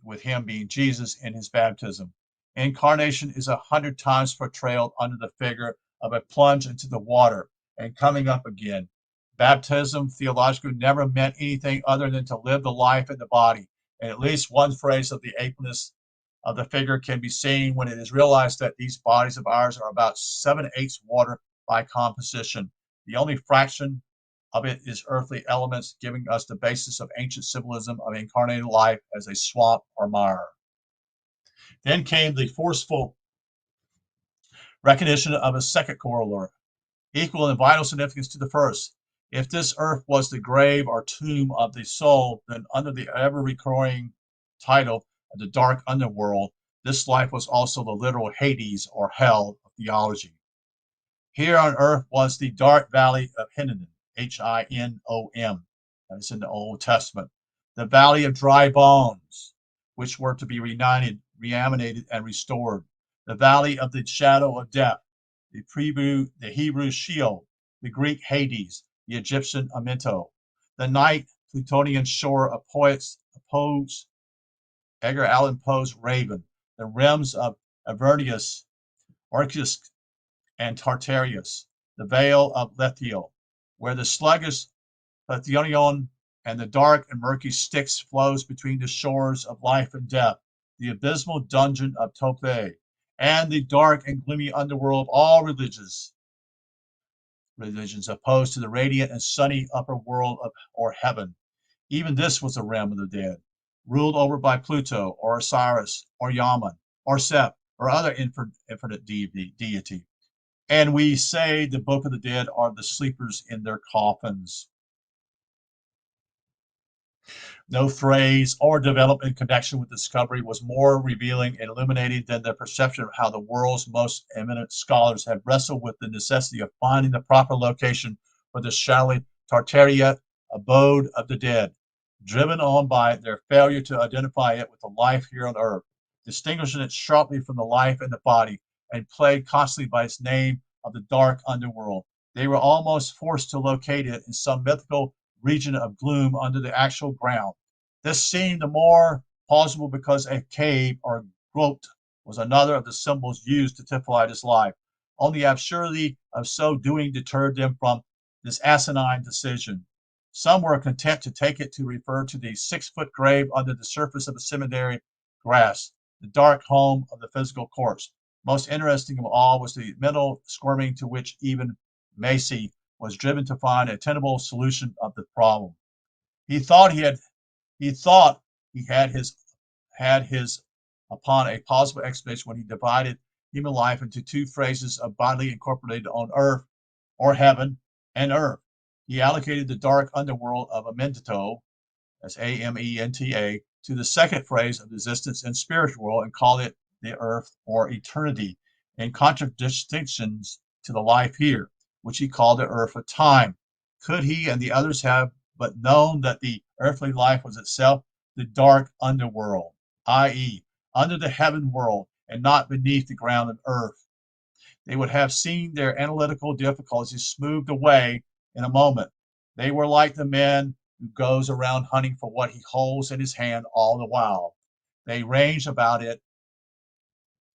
with him being Jesus in his baptism. Incarnation is 100 times portrayed under the figure of a plunge into the water and coming up again. Baptism theologically never meant anything other than to live the life in the body. And at least one phrase of the aptness of the figure can be seen when it is realized that these bodies of ours are about 7/8 water by composition. The only fraction of it is earthly elements, giving us the basis of ancient symbolism of incarnated life as a swamp or mire. Then came the forceful recognition of a second corollary, equal in vital significance to the first. If this earth was the grave or tomb of the soul, then under the ever-recurring title of the dark underworld, this life was also the literal Hades or hell of theology. Here on earth was the dark valley of Hinnom, Hinom, that's in the Old Testament, the valley of dry bones, which were to be reunited, reanimated, and restored, the valley of the shadow of death, the Hebrew Sheol, the Greek Hades, the Egyptian Amento, the night Plutonian shore of poets oppose Edgar Allan Poe's Raven, the realms of Avernus, Orcus, and Tartarus, the vale of Lethiel, where the sluggish Plutonion and the dark and murky Styx flows between the shores of life and death, the abysmal dungeon of Tophet, and the dark and gloomy underworld of all religions opposed to the radiant and sunny upper world of or heaven. Even this was the realm of the dead, ruled over by Pluto or Osiris or Yaman or Seth or other infinite deity. And we say the book of the dead are the sleepers in their coffins. No phrase or development in connection with discovery was more revealing and illuminating than the perception of how the world's most eminent scholars have wrestled with the necessity of finding the proper location for the shadowy Tartaria abode of the dead, driven on by their failure to identify it with the life here on earth, distinguishing it sharply from the life in the body, and plagued constantly by its name of the dark underworld. They were almost forced to locate it in some mythical region of gloom under the actual ground. This seemed the more plausible because a cave or grot was another of the symbols used to typify this life. Only the absurdity of so doing deterred them from this asinine decision. Some were content to take it to refer to the 6-foot grave under the surface of a cemetery grass, the dark home of the physical corpse. Most interesting of all was the mental squirming to which even Macy was driven to find a tenable solution of the problem. He thought he had his upon a possible explanation when he divided human life into two phases of bodily incorporated on earth or heaven and earth. He allocated the dark underworld of Amento, that's Amenta, to the second phase of existence in spiritual world and called it the earth or eternity, in contradictions to the life here, which he called the earth of time. Could he and the others have but known that the earthly life was itself the dark underworld, i.e., under the heaven world and not beneath the ground of earth, they would have seen their analytical difficulties smoothed away in a moment. They were like the men who goes around hunting for what he holds in his hand all the while. They range about it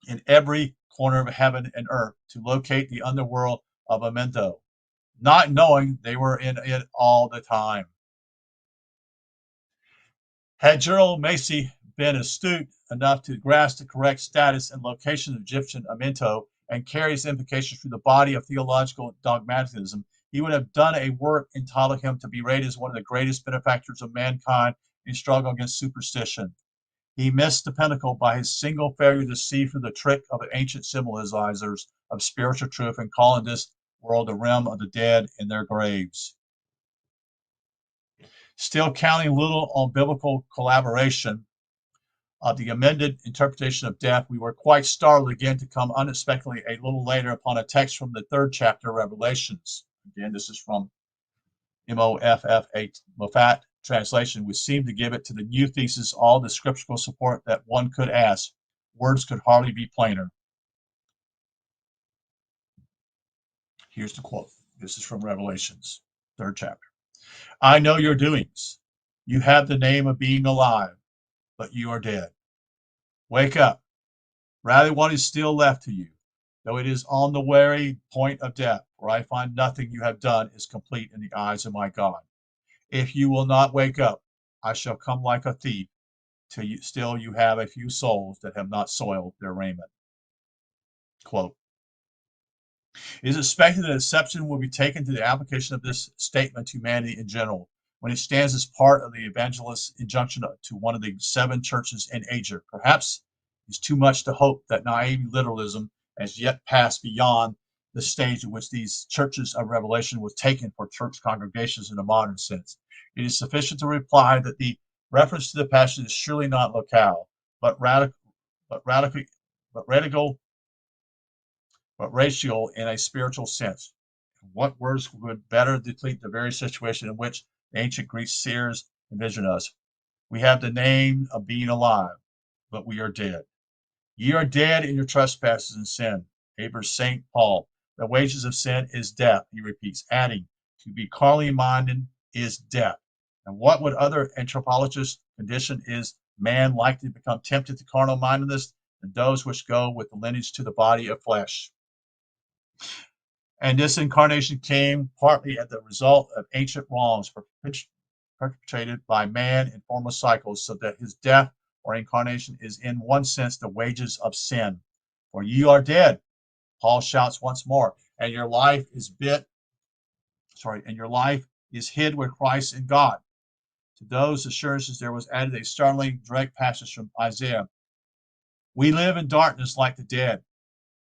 in every corner of heaven and earth to locate the underworld of Amento, not knowing they were in it all the time. Had Gerald Macy been astute enough to grasp the correct status and location of Egyptian Amento and carry its implications through the body of theological dogmatism, he would have done a work entitled him to be rated as one of the greatest benefactors of mankind in struggle against superstition. He missed the pinnacle by his single failure to see through the trick of ancient symbolizers of spiritual truth and calling this world the realm of the dead in their graves. Still counting little on biblical collaboration of the amended interpretation of death, we were quite startled again to come unexpectedly a little later upon a text from the 3rd chapter of Revelations. Again, this is from Moffat translation, which seemed to give it to the new thesis all the scriptural support that one could ask. Words could hardly be plainer. Here's the quote. This is from Revelations, 3rd chapter. I know your doings. You have the name of being alive, but you are dead. Wake up. Rather, what is still left to you, though it is on the very point of death, for I find nothing you have done is complete in the eyes of my God. If you will not wake up, I shall come like a thief, till still you have a few souls that have not soiled their raiment. Quote. It is expected that exception will be taken to the application of this statement to humanity in general, when it stands as part of the evangelist's injunction to one of the 7 churches in Asia. Perhaps it's too much to hope that naive literalism has yet passed beyond the stage in which these churches of Revelation was taken for church congregations in a modern sense. It is sufficient to reply that the reference to the passage is surely not locale, but racial in a spiritual sense. What words would better deplete the very situation in which the ancient Greek seers envision us? We have the name of being alive, but we are dead. Ye are dead in your trespasses and sin. Abel's St. Paul. The wages of sin is death, he repeats, adding, to be carnally minded is death. And what would other anthropologists condition is man likely to become tempted to carnal mindedness than those which go with the lineage to the body of flesh? And this incarnation came partly as the result of ancient wrongs perpetrated by man in former cycles, so that his death or incarnation is in one sense the wages of sin. For ye are dead, Paul shouts once more, and your life is hid with Christ in God. To those assurances there was added a startling direct passage from Isaiah. We live in darkness like the dead.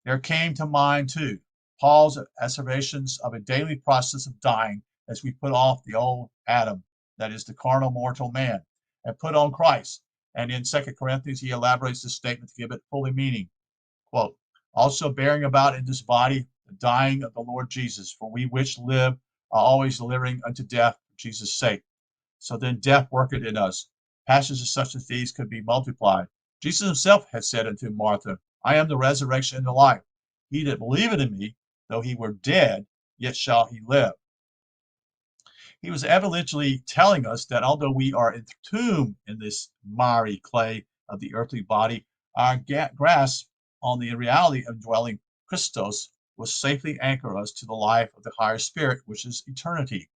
There came to mind, too, Paul's asseverations of a daily process of dying as we put off the old Adam, that is the carnal mortal man, and put on Christ. And in 2 Corinthians, he elaborates this statement to give it fully meaning. Quote, also bearing about in this body the dying of the Lord Jesus, for we which live are always delivering unto death for Jesus' sake. So then death worketh in us. Passages such as these could be multiplied. Jesus himself had said unto Martha, I am the resurrection and the life. He that believeth in me, though he were dead, yet shall he live. He was evidently telling us that although we are entombed in this miry clay of the earthly body, our grasp on the reality of dwelling Christos will safely anchor us to the life of the higher spirit, which is eternity.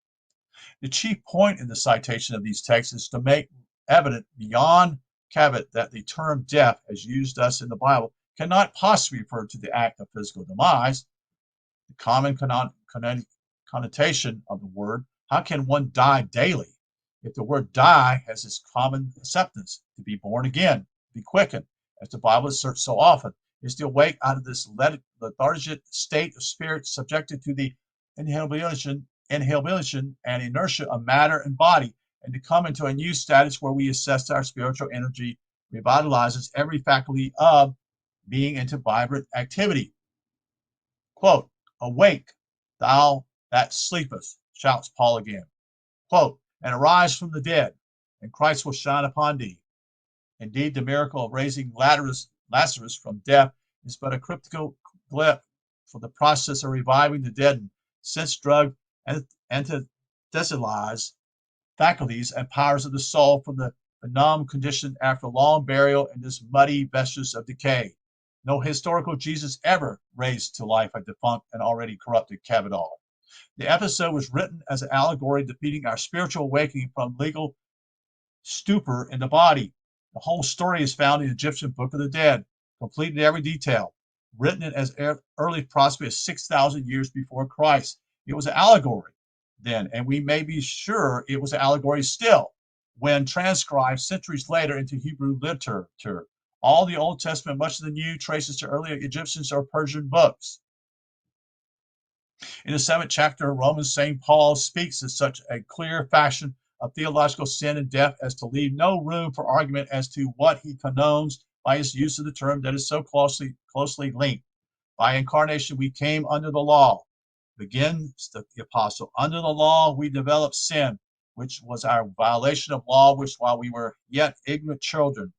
The chief point in the citation of these texts is to make evident beyond cavit that the term death, as used thus in the Bible, cannot possibly refer to the act of physical demise. The common connotation of the word, how can one die daily? If the word die has its common acceptance, to be born again, to be quickened, as the Bible asserts so often, is to awake out of this lethargic state of spirit subjected to the inhalation and inertia of matter and body, and to come into a new status where we assess our spiritual energy, revitalizes every faculty of being into vibrant activity. Quote, awake, thou that sleepest, shouts Paul again. Quote, and arise from the dead, and Christ will shine upon thee. Indeed, the miracle of raising Lazarus from death is but a cryptical glyph for the process of reviving the dead, since drugged and anesthetized faculties and powers of the soul from the benumbed condition after long burial in this muddy vestige of decay. No historical Jesus ever raised to life a defunct and already corrupted Cavadal. The episode was written as an allegory depicting our spiritual awakening from legal stupor in the body. The whole story is found in the Egyptian Book of the Dead, complete in every detail, written in as early possibly as 6,000 years before Christ. It was an allegory then, and we may be sure it was an allegory still when transcribed centuries later into Hebrew literature. All the Old Testament, much of the New, traces to earlier Egyptians or Persian books. In the 7th chapter of Romans, St. Paul speaks in such a clear fashion of theological sin and death as to leave no room for argument as to what he condones by his use of the term that is so closely linked. By incarnation, we came under the law. Begins the apostle. Under the law, we developed sin, which was our violation of law, which while we were yet ignorant children,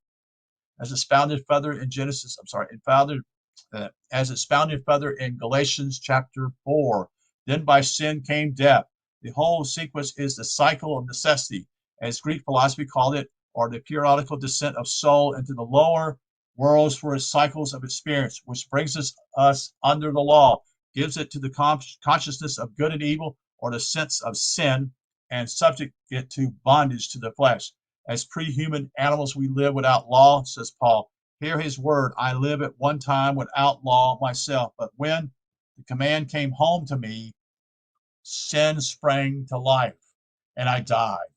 as expounded further in as expounded further in Galatians chapter 4. Then by sin came death. The whole sequence is the cycle of necessity, as Greek philosophy called it, or the periodical descent of soul into the lower worlds for its cycles of experience, which brings us under the law, gives it to the consciousness of good and evil, or the sense of sin, and subject it to bondage to the flesh. As pre-human animals, we live without law, says Paul. Hear his word. I live at one time without law myself, but when the command came home to me, sin sprang to life, and I died.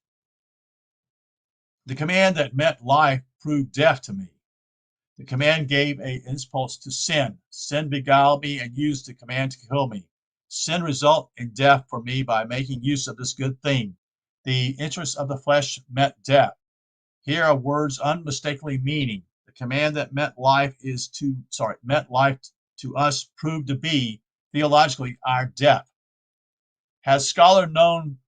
The command that meant life proved death to me. The command gave an impulse to sin. Sin beguiled me and used the command to kill me. Sin resulted in death for me by making use of this good thing. The interest of the flesh meant death. Here are words unmistakably meaning. The command that meant life to us proved to be theologically our death. Had scholars known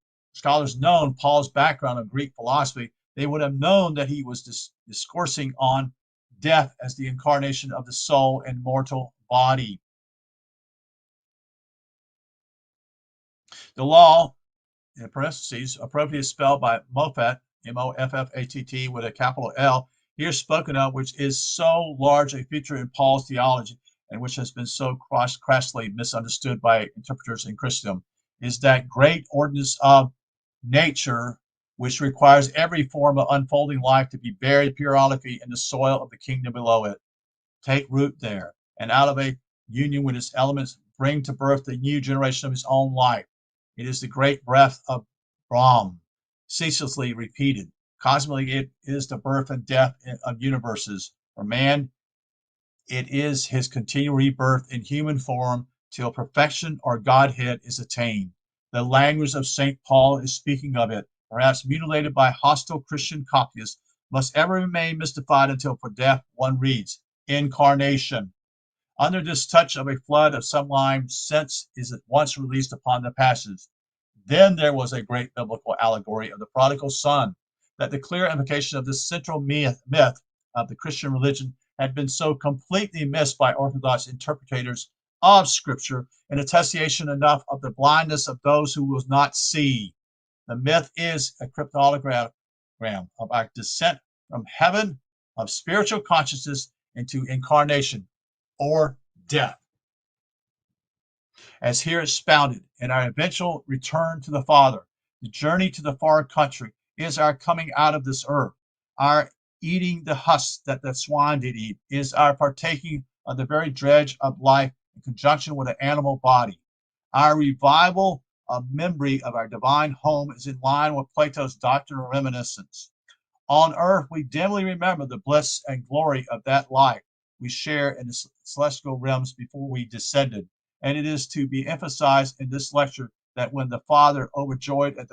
Paul's background in Greek philosophy, they would have known that he was discoursing on death as the incarnation of the soul and mortal body. The law, in parentheses, appropriately spelled by Moffat, M-O-F-F-A-T-T with a capital L, here spoken of, which is so large a feature in Paul's theology and which has been so crassly misunderstood by interpreters in Christendom, is that great ordinance of nature which requires every form of unfolding life to be buried periodically in the soil of the kingdom below it, take root there, and out of a union with its elements bring to birth the new generation of his own life. It is the great breath of Brahm, ceaselessly repeated. Cosmically, it is the birth and death of universes. For man, it is his continual rebirth in human form till perfection or Godhead is attained. The language of St. Paul is speaking of it, perhaps mutilated by hostile Christian copyists, must ever remain mystified until for death one reads, incarnation. Under this touch of a flood of sublime sense is at once released upon the passages. Then there was a great biblical allegory of the prodigal son, that the clear implication of this central myth of the Christian religion had been so completely missed by Orthodox interpreters of Scripture, and attestation enough of the blindness of those who will not see. The myth is a cryptologram of our descent from heaven, of spiritual consciousness into incarnation or death. As here expounded, in our eventual return to the Father, the journey to the far country is our coming out of this earth. Our eating the husks that the swine did eat is our partaking of the very dredge of life in conjunction with an animal body. Our revival of memory of our divine home is in line with Plato's doctrine of reminiscence. On earth, we dimly remember the bliss and glory of that life we share in the celestial realms before we descended. And it is to be emphasized in this lecture that when the Father, overjoyed at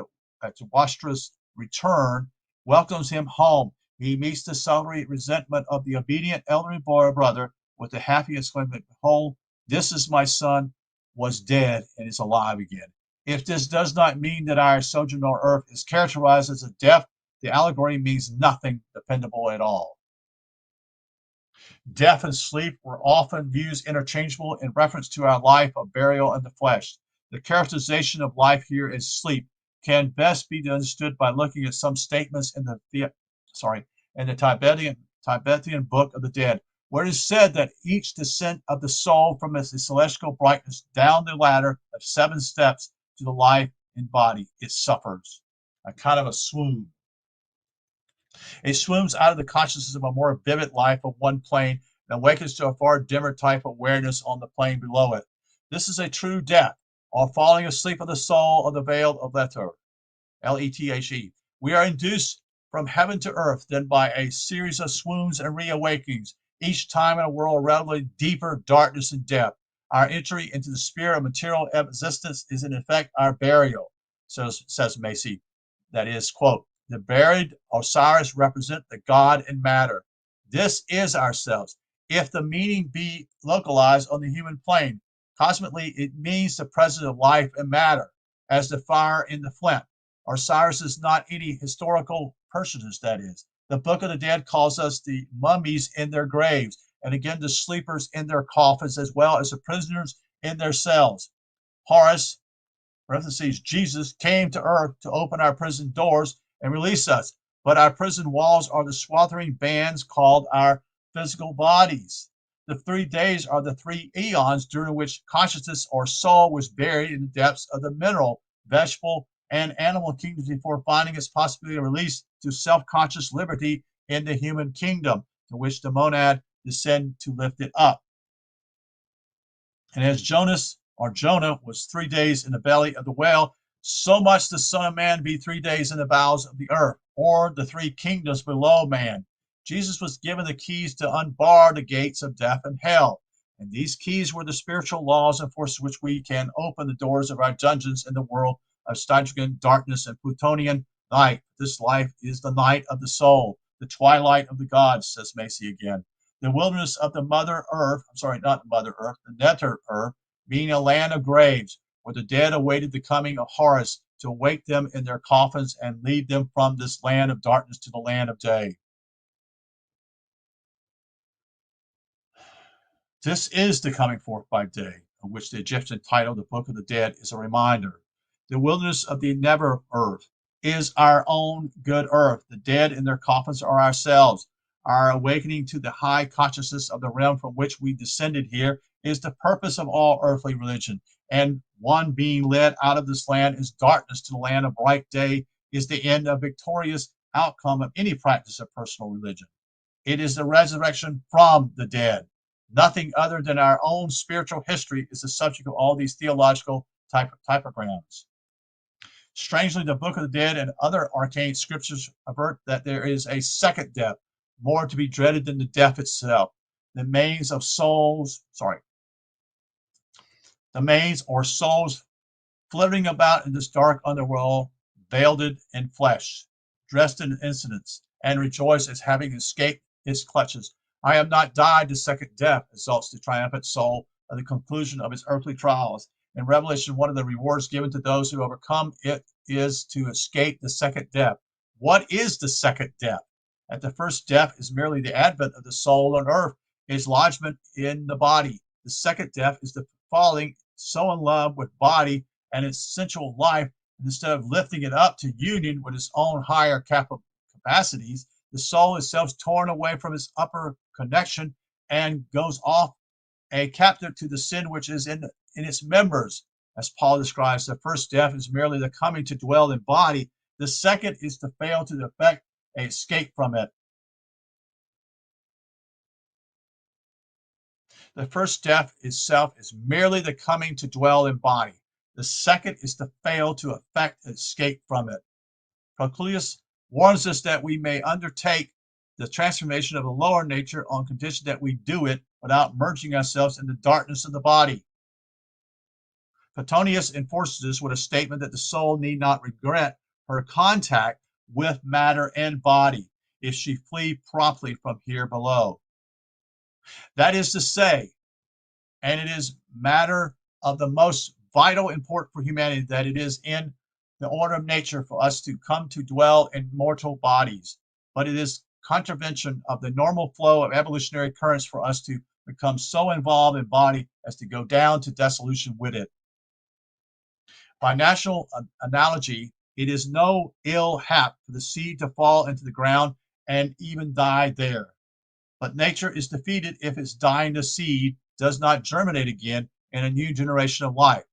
Wastra's return, welcomes him home, he meets the sultry resentment of the obedient elderly brother with the happy exclaimation, behold, this is my son, was dead and is alive again. If this does not mean that our sojourn on earth is characterized as a death, the allegory means nothing dependable at all. Death and sleep were often used interchangeable in reference to our life of burial in the flesh. The characterization of life here is sleep, can best be understood by looking at some statements in the Tibetan Book of the Dead, where it is said that each descent of the soul from its celestial brightness down the ladder of 7 steps to the life in body, it suffers a kind of a swoon. It swoons out of the consciousness of a more vivid life of one plane and awakens to a far dimmer type of awareness on the plane below it. This is a true death, or falling asleep of the soul of the veiled of Lether, Lethe. We are induced from heaven to earth, then by a series of swoons and reawakings, each time in a world relatively deeper darkness and death. Our entry into the sphere of material existence is in effect our burial, says Macy. That is, quote, the buried Osiris represent the God in matter. This is ourselves. If the meaning be localized on the human plane, consequently it means the presence of life and matter, as the fire in the flint. Osiris is not any historical personage, that is. The Book of the Dead calls us the mummies in their graves, and again the sleepers in their coffins, as well as the prisoners in their cells. Horus, parentheses, Jesus, came to earth to open our prison doors and release us, but our prison walls are the swathering bands called our physical bodies. The 3 days are the 3 eons during which consciousness or soul was buried in the depths of the mineral, vegetable, and animal kingdoms before finding its possibility of release to self-conscious liberty in the human kingdom, to which the monad descend to lift it up. And as Jonah was 3 days in the belly of the whale, so much the Son of Man be 3 days in the bowels of the earth, or the 3 kingdoms below man. Jesus was given the keys to unbar the gates of death and hell. And these keys were the spiritual laws and forces which we can open the doors of our dungeons in the world of Stygian darkness and Plutonian night. This life is the night of the soul, the twilight of the gods, says Macy again. The wilderness of the Mother Earth, not Mother Earth, the Nether Earth, being a land of graves, where the dead awaited the coming of Horus to awake them in their coffins and lead them from this land of darkness to the land of day. This is the coming forth by day, of which the Egyptian title, the Book of the Dead, is a reminder. The wilderness of the Nether Earth is our own good earth. The dead in their coffins are ourselves. Our awakening to the high consciousness of the realm from which we descended here is the purpose of all earthly religion. And one being led out of this land is darkness to the land of bright day is the end of victorious outcome of any practice of personal religion. It is the resurrection from the dead. Nothing other than our own spiritual history is the subject of all these theological typograms. Strangely, the Book of the Dead and other arcane scriptures avert that there is a second death, more to be dreaded than the death itself. The manes or souls flittering about in this dark underworld, veiled in flesh, dressed in incidents, and rejoice as having escaped its clutches. I have not died the second death, exalts the triumphant soul at the conclusion of its earthly trials. In Revelation, one of the rewards given to those who overcome it is to escape the second death. What is the second death? That the first death is merely the advent of the soul on earth, its lodgment in the body. The second death is the falling so in love with body and its sensual life, and instead of lifting it up to union with its own higher capacities, the soul itself is torn away from its upper connection and goes off a captive to the sin which is in its members. As Paul describes, the first death is merely the coming to dwell in body. The second is to fail to effect an escape from it. The first death itself is merely the coming to dwell in body. The second is to fail to effect an escape from it. Proclus warns us that we may undertake the transformation of the lower nature on condition that we do it without merging ourselves in the darkness of the body. Petonius enforces this with a statement that the soul need not regret her contact with matter and body if she flee promptly from here below. That is to say, and it is matter of the most vital importance for humanity that it is in the order of nature for us to come to dwell in mortal bodies, but it is contravention of the normal flow of evolutionary currents for us to become so involved in body as to go down to dissolution with it. By natural analogy, It is no ill hap for the seed to fall into the ground and even die there. But nature is defeated if its dying seed does not germinate again in a new generation of life.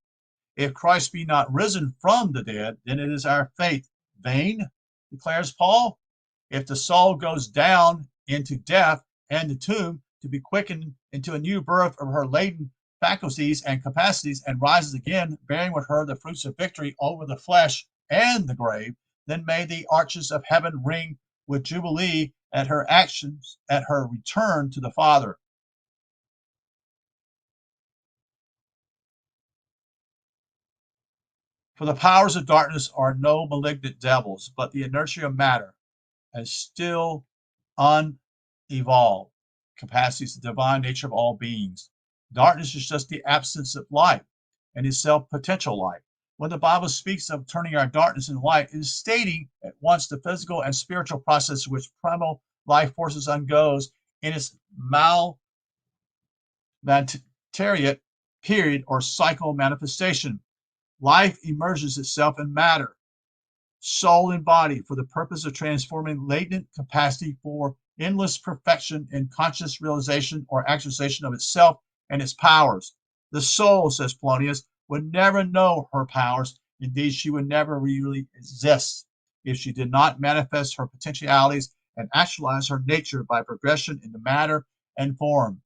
If Christ be not risen from the dead, then it is our faith vain, declares Paul. If the soul goes down into death and the tomb to be quickened into a new birth of her latent faculties and capacities and rises again, bearing with her the fruits of victory over the flesh and the grave, then may the arches of heaven ring with jubilee at her actions, at her return to the Father. For the powers of darkness are no malignant devils, but the inertia of matter and still unevolved capacities, the divine nature of all beings. Darkness is just the absence of light and is self-potential light. When the Bible speaks of turning our darkness into light, it is stating at once the physical and spiritual process which primal life forces undergoes in its malmateriate period or cycle manifestation. Life emerges itself in matter, soul and body, for the purpose of transforming latent capacity for endless perfection in conscious realization or actualization of itself and its powers. The soul, says Polonius, would never know her powers. Indeed, she would never really exist if she did not manifest her potentialities and actualize her nature by progression into matter and form.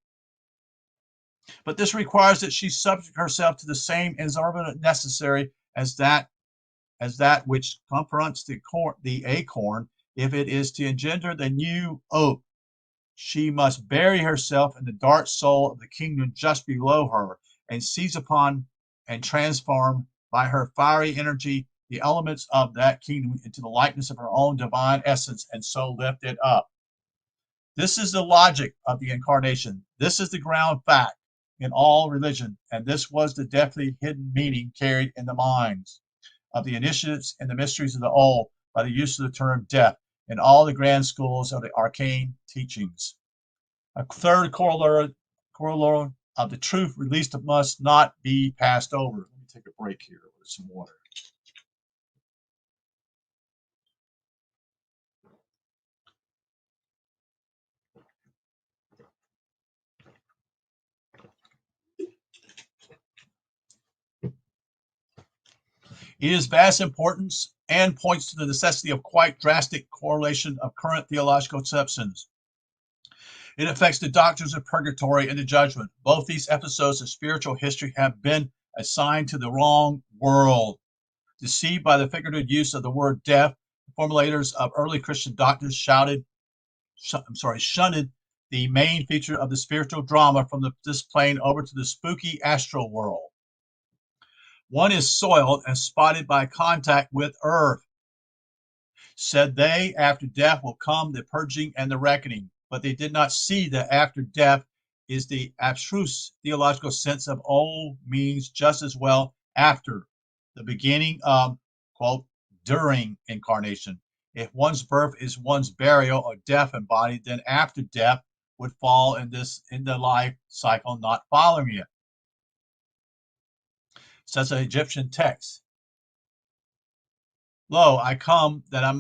But this requires that she subject herself to the same exorbitant necessary as that which confronts the acorn. If it is to engender the new oak, she must bury herself in the dark soul of the kingdom just below her and seize upon and transform by her fiery energy the elements of that kingdom into the likeness of her own divine essence and so lift it up. This is the logic of the incarnation. This is the ground fact in all religion, and this was the deftly hidden meaning carried in the minds of the initiates and the mysteries of the old by the use of the term death in all the grand schools of the arcane teachings. A third corollary of the truth released must not be passed over. Let me take a break here with some water. It is vast importance and points to the necessity of quite drastic correlation of current theological conceptions. It affects the doctrines of purgatory and the judgment. Both these episodes of spiritual history have been assigned to the wrong world. Deceived by the figurative use of the word death, the formulators of early Christian doctrines shunned the main feature of the spiritual drama from this plane over to the spooky astral world. One is soiled and spotted by contact with earth. Said they, after death will come the purging and the reckoning. But they did not see that after death is the abstruse theological sense of old means just as well after the beginning of, quote, during incarnation. If one's birth is one's burial or death embodied, then after death would fall in the life cycle not following it. Says an Egyptian text. Lo, I come that I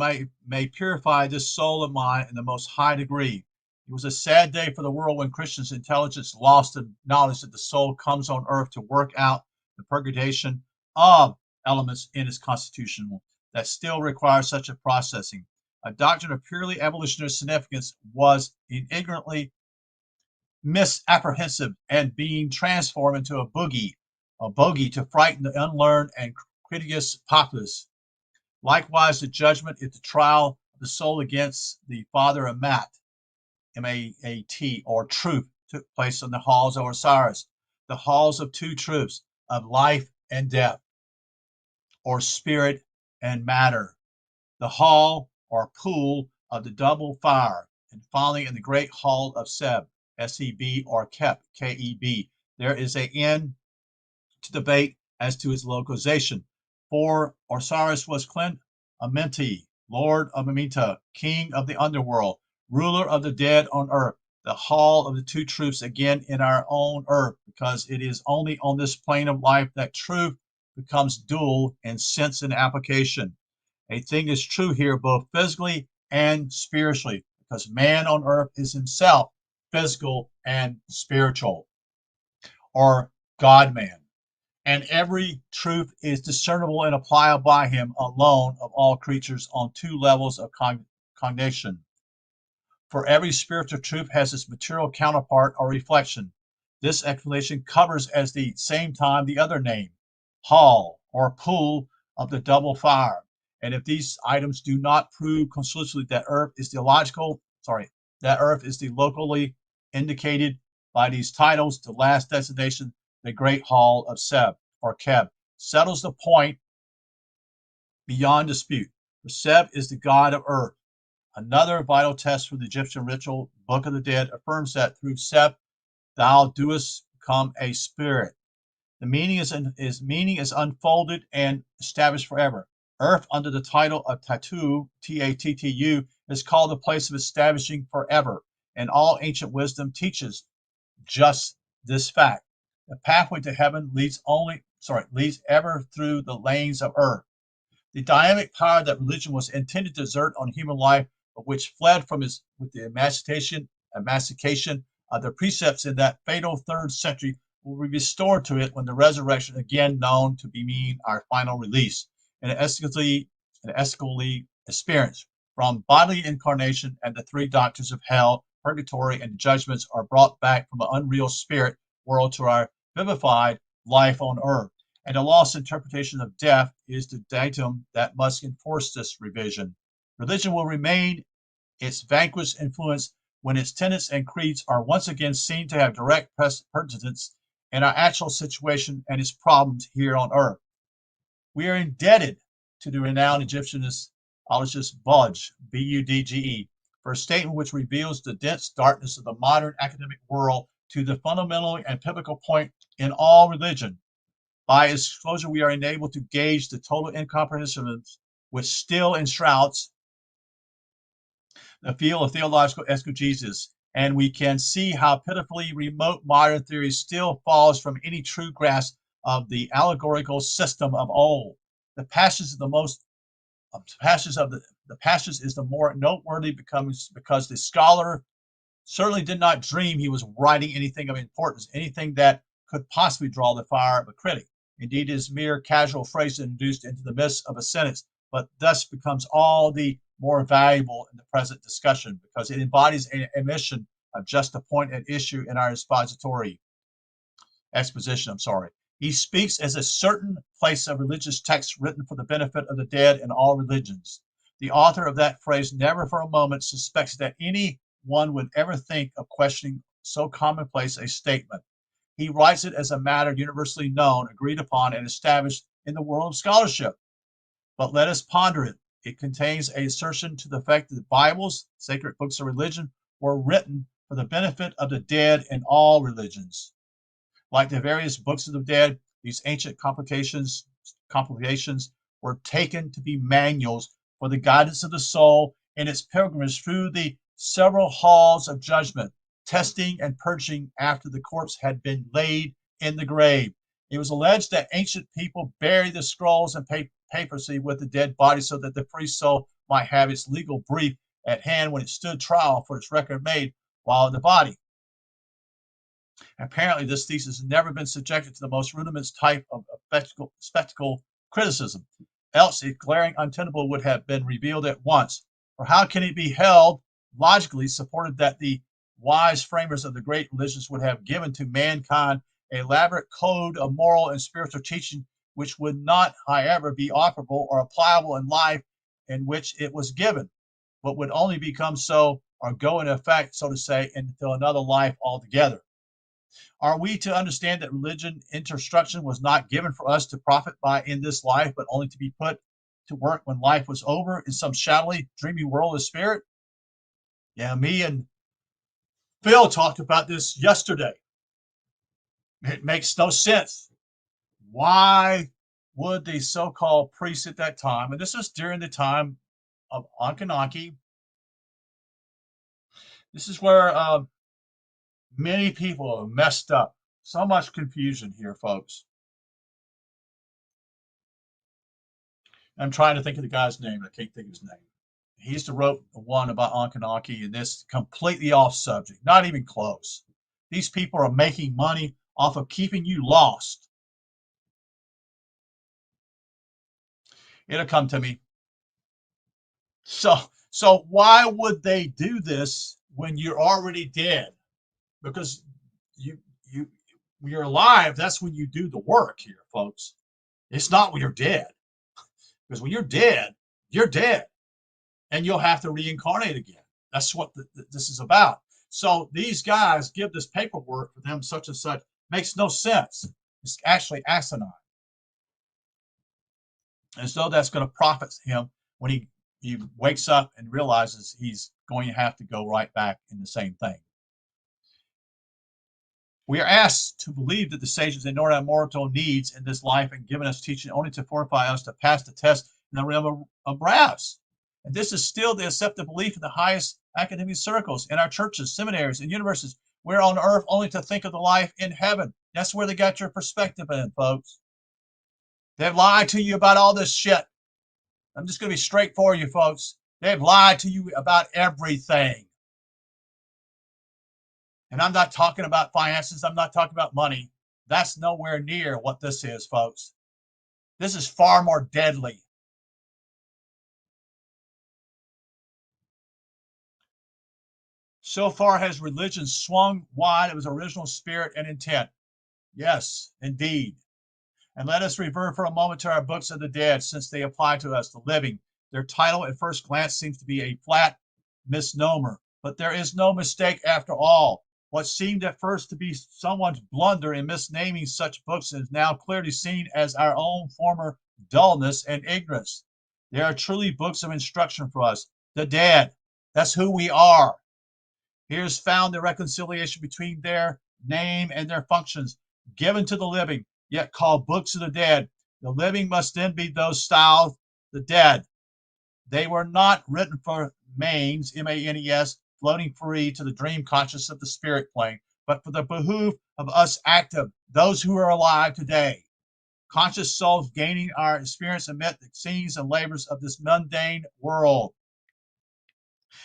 may purify this soul of mine in the most high degree. It was a sad day for the world when Christians' intelligence lost the knowledge that the soul comes on earth to work out the purgation of elements in its constitution that still requires such a processing. A doctrine of purely evolutionary significance was ignorantly misapprehensive and being transformed into a bogey to frighten the unlearned and credulous populace. Likewise, the judgment is the trial of the soul against the father of Maat, M-A-A-T, or truth, took place in the halls of Osiris, the halls of two truths, of life and death, or spirit and matter, the hall or pool of the double fire, and finally in the great hall of Seb, S-E-B, or Kep, K-E-B. There is an end to debate as to its localization. For Osiris was Clint Amenti, Lord of Amenta, King of the underworld, ruler of the dead on earth, the hall of the two truths again in our own earth, because it is only on this plane of life that truth becomes dual in sense and application. A thing is true here both physically and spiritually, because man on earth is himself physical and spiritual, or God man. And every truth is discernible and appliable by him alone of all creatures on two levels of cognition. For every spiritual truth has its material counterpart or reflection. This explanation covers at the same time the other name, hall or pool of the double fire. And if these items do not prove conclusively that Earth is the locally indicated by these titles, the last destination, the Great Hall of Seb or Keb, settles the point beyond dispute. For Seb is the god of Earth. Another vital test for the Egyptian ritual Book of the Dead affirms that through Seb thou doest become a spirit. The meaning is unfolded and established forever. Earth, under the title of Tatu, Tattu, is called the place of establishing forever, and all ancient wisdom teaches just this fact. The pathway to heaven leads ever through the lanes of earth. The dynamic power that religion was intended to exert on human life, but which fled from with the emaciation of the precepts in that fatal 3rd century, will be restored to it when the resurrection, again known to be mean our final release, and ethically experience from bodily incarnation, and the 3 doctrines of hell, purgatory, and judgments are brought back from an unreal spirit world to our vivified life on earth. And a lost interpretation of death is the datum that must enforce this revision. Religion will remain its vanquished influence when its tenets and creeds are once again seen to have direct pertinence in our actual situation and its problems here on earth. We are indebted to the renowned Egyptologist Budge, B-U-D-G-E, for a statement which reveals the dense darkness of the modern academic world to the fundamental and pivotal point in all religion. By his disclosure, we are enabled to gauge the total incomprehension which still enshrouds the field of theological exegesis, and we can see how pitifully remote modern theory still falls from any true grasp of the allegorical system of old. The passage is the more noteworthy because the scholar certainly did not dream he was writing anything of importance, anything that could possibly draw the fire of a critic. Indeed, it is mere casual phrase introduced into the midst of a sentence, but thus becomes all the more valuable in the present discussion because it embodies an admission of just the point at issue in our exposition. He speaks as a certain place of religious text written for the benefit of the dead in all religions. The author of that phrase never for a moment suspects that any one would ever think of questioning so commonplace a statement. He writes it as a matter universally known, agreed upon, and established in the world of scholarship. But let us ponder it. It contains an assertion to the effect that the Bibles, sacred books of religion, were written for the benefit of the dead in all religions. Like the various books of the dead, these ancient complications were taken to be manuals for the guidance of the soul in its pilgrimage through the several halls of judgment, testing and purging after the corpse had been laid in the grave. It was alleged that ancient people buried the scrolls and papacy with the dead body so that the free soul might have its legal brief at hand when it stood trial for its record made while in the body. Apparently, this thesis has never been subjected to the most rudimentary type of spectacle criticism. Else, its glaring untenable would have been revealed at once. For how can it be held, logically supported, that the wise framers of the great religions would have given to mankind an elaborate code of moral and spiritual teaching which would not, however, be operable or applicable in life in which it was given, but would only become so or go into effect, so to say, into another life altogether? Are we to understand that religion instruction was not given for us to profit by in this life, but only to be put to work when life was over in some shadowy, dreamy world of spirit? Yeah, me and Phil talked about this yesterday. It makes no sense. Why would the so-called priests at that time, and this is during the time of Ankhenaten, this is where many people have messed up. So much confusion here, folks. I'm trying to think of the guy's name. I can't think of his name. He used to wrote one about Ankhenaki, and this completely off subject, not even close. These people are making money off of keeping you lost. It'll come to me. So why would they do this when you're already dead? Because you you when you're alive, that's when you do the work here, folks. It's not when you're dead. Because when you're dead, and you'll have to reincarnate again. That's what this is about. So these guys give this paperwork for them such and such. Makes no sense. It's actually asinine. And so that's going to profit him when he wakes up and realizes he's going to have to go right back in the same thing. We are asked to believe that the sages ignored our mortal needs in this life and given us teaching only to fortify us to pass the test in the realm of brass. And this is still the accepted belief in the highest academic circles, in our churches, seminaries, and universities. We're on earth only to think of the life in heaven. That's where they got your perspective in, folks. They've lied to you about all this shit. I'm just going to be straight for you, folks. They've lied to you about everything. And I'm not talking about finances. I'm not talking about money. That's nowhere near what this is, folks. This is far more deadly. So far has religion swung wide of its original spirit and intent. Yes, indeed. And let us revert for a moment to our books of the dead, since they apply to us, the living. Their title at first glance seems to be a flat misnomer, but there is no mistake after all. What seemed at first to be someone's blunder in misnaming such books is now clearly seen as our own former dullness and ignorance. They are truly books of instruction for us, the dead. That's who we are. Here's found the reconciliation between their name and their functions, given to the living, yet called books of the dead. The living must then be those styled the dead. They were not written for manes, M-A-N-E-S, floating free to the dream consciousness of the spirit plane, but for the behoof of us active, those who are alive today. Conscious souls gaining our experience amid the scenes and labors of this mundane world.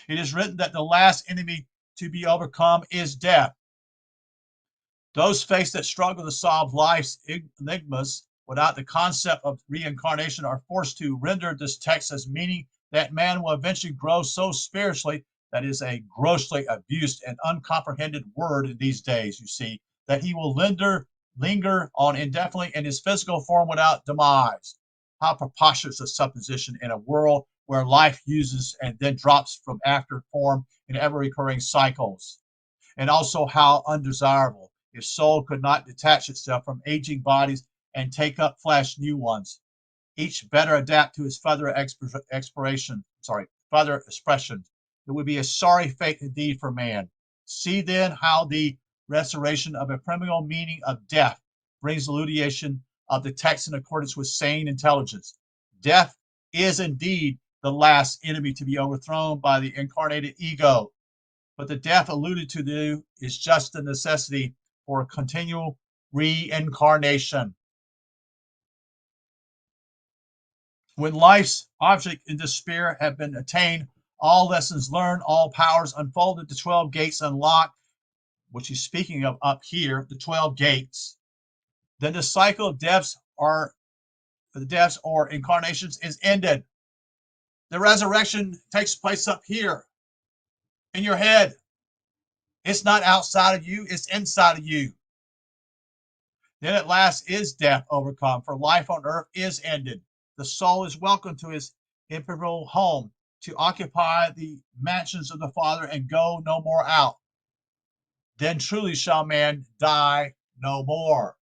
It is written that the last enemy to be overcome is death. Those faiths that struggle to solve life's enigmas without the concept of reincarnation are forced to render this text as meaning that man will eventually grow so spiritually, that is a grossly abused and uncomprehended word in these days, you see, that he will linger on indefinitely in his physical form without demise. How preposterous a supposition in a world where life uses and then drops from after form in ever-recurring cycles. And also how undesirable if soul could not detach itself from aging bodies and take up flesh new ones, each better adapt to his further expression. It would be a sorry fate indeed for man. See then how the restoration of a primeval meaning of death brings elucidation of the text in accordance with sane intelligence. Death is indeed the last enemy to be overthrown by the incarnated ego, but the death alluded to is just the necessity for a continual reincarnation. When life's object in despair have been attained, all lessons learned, all powers unfolded, the 12 gates unlocked, which he's speaking of up here, the 12 gates, then the cycle of deaths or incarnations is ended. The resurrection takes place up here in your head. It's not outside of you, it's inside of you. Then at last is death overcome, for life on earth is ended. The soul is welcome to his imperishable home, to occupy the mansions of the Father and go no more out. Then truly shall man die no more.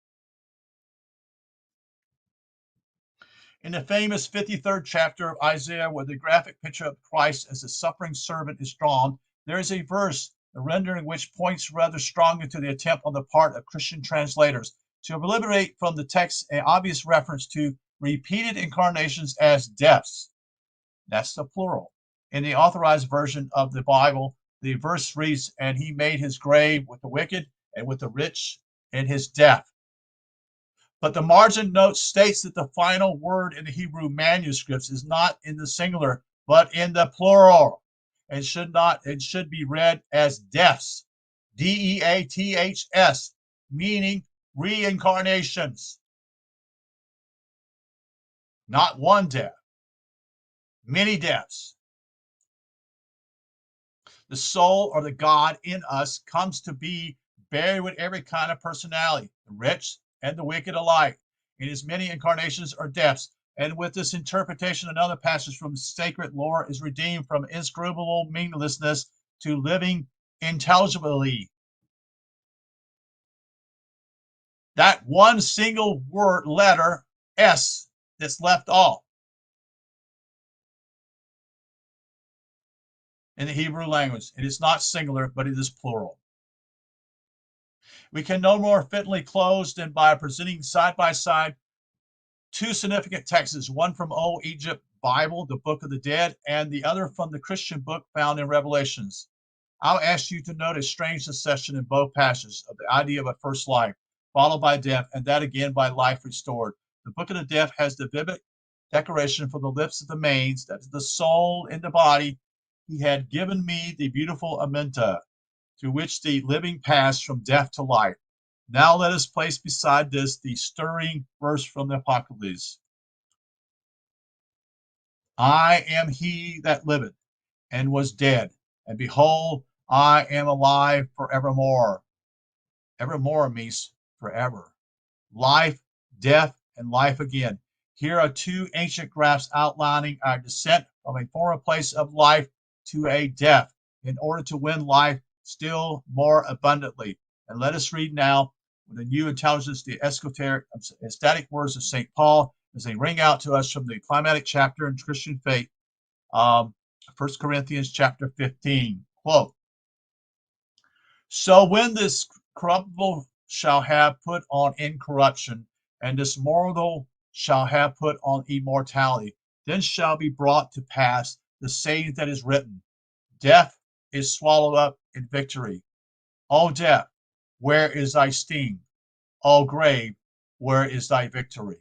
In the famous 53rd chapter of Isaiah, where the graphic picture of Christ as a suffering servant is drawn, there is a verse, the rendering which points rather strongly to the attempt on the part of Christian translators to eliminate from the text an obvious reference to repeated incarnations as deaths. That's the plural. In the authorized version of the Bible, the verse reads, "And he made his grave with the wicked and with the rich in his death." But the margin note states that the final word in the Hebrew manuscripts is not in the singular, but in the plural, and should be read as deaths, deaths, meaning reincarnations. Not one death, many deaths. The soul or the God in us comes to be buried with every kind of personality, the rich and the wicked alike, in as many incarnations or deaths. And with this interpretation, another passage from sacred lore is redeemed from inscrutable meaninglessness to living intelligibly. That one single word, letter, S, that's left off in the Hebrew language. It is not singular, but it is plural. We can no more fitly close than by presenting side by side two significant texts, one from Old Egypt Bible, the Book of the Dead, and the other from the Christian book found in Revelations. I'll ask you to note a strange succession in both passages of the idea of a first life, followed by death, and that again by life restored. The Book of the Dead has the vivid declaration from the lips of the mains, that is the soul in the body. He had given me the beautiful Amenta, through which the living pass from death to life. Now let us place beside this the stirring verse from the Apocalypse. I am he that liveth and was dead, and behold, I am alive forevermore. Evermore means forever. Life, death, and life again. Here are two ancient graphs outlining our descent from a former place of life to a death in order to win life still more abundantly. And let us read now with a new intelligence the esoteric, ecstatic words of St. Paul as they ring out to us from the climatic chapter in Christian faith, 1 Corinthians chapter 15. Quote, so when this corruptible shall have put on incorruption, and this mortal shall have put on immortality, then shall be brought to pass the saying that is written, death is swallowed up in victory. O death, where is thy sting? O grave, where is thy victory?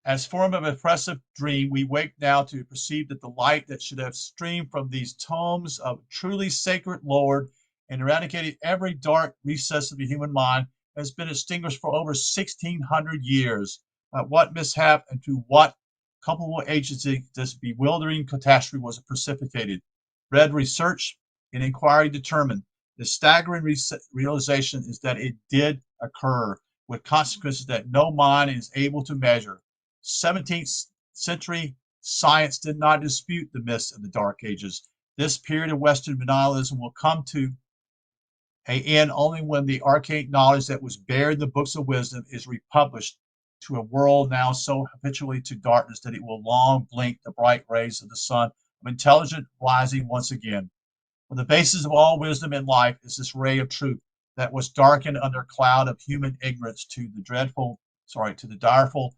As form of oppressive dream, we wake now to perceive that the light that should have streamed from these tomes of truly sacred Lord and eradicated every dark recess of the human mind has been extinguished for over 1,600 years. What mishap and through what culpable agency this bewildering catastrophe was precipitated? Read research and inquiry determined. The staggering realization is that it did occur with consequences that no mind is able to measure. 17th century science did not dispute the myths of the Dark Ages. This period of Western denialism will come to an end only when the archaic knowledge that was buried in the books of wisdom is republished to a world now so habitually to darkness that it will long blink the bright rays of the sun of intelligent rising once again. For the basis of all wisdom in life is this ray of truth that was darkened under a cloud of human ignorance to the direful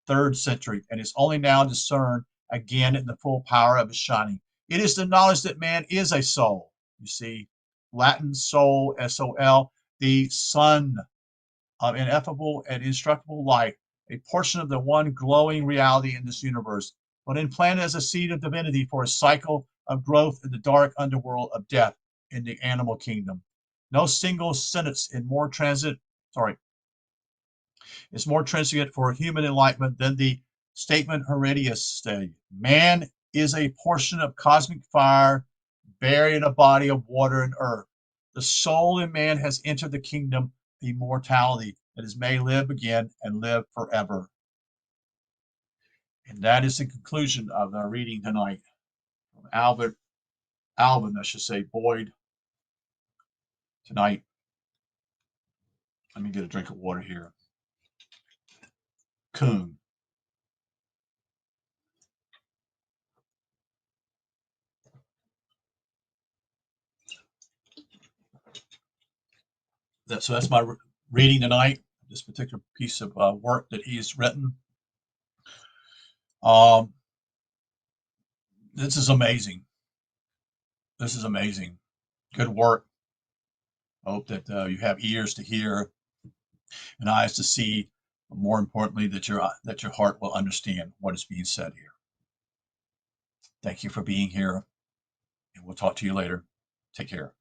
3rd century, and is only now discerned again in the full power of its shining. It is the knowledge that man is a soul. You see, Latin soul, S-O-L, the sun of ineffable and indestructible light, a portion of the one glowing reality in this universe, but implanted as a seed of divinity for a cycle of growth in the dark underworld of death in the animal kingdom. No single sentence is more transient for human enlightenment than the statement Herodias stated. Man is a portion of cosmic fire buried in a body of water and earth. The soul in man has entered the kingdom of immortality that is may live again and live forever. And that is the conclusion of our reading tonight from Alvin, I should say, Boyd tonight. Let me get a drink of water here. Kuhn. So that's my reading tonight, this particular piece of work that he has written. This is amazing. This is amazing. Good work. I hope that you have ears to hear and eyes to see. But more importantly, that your heart will understand what is being said here. Thank you for being here, and we'll talk to you later. Take care.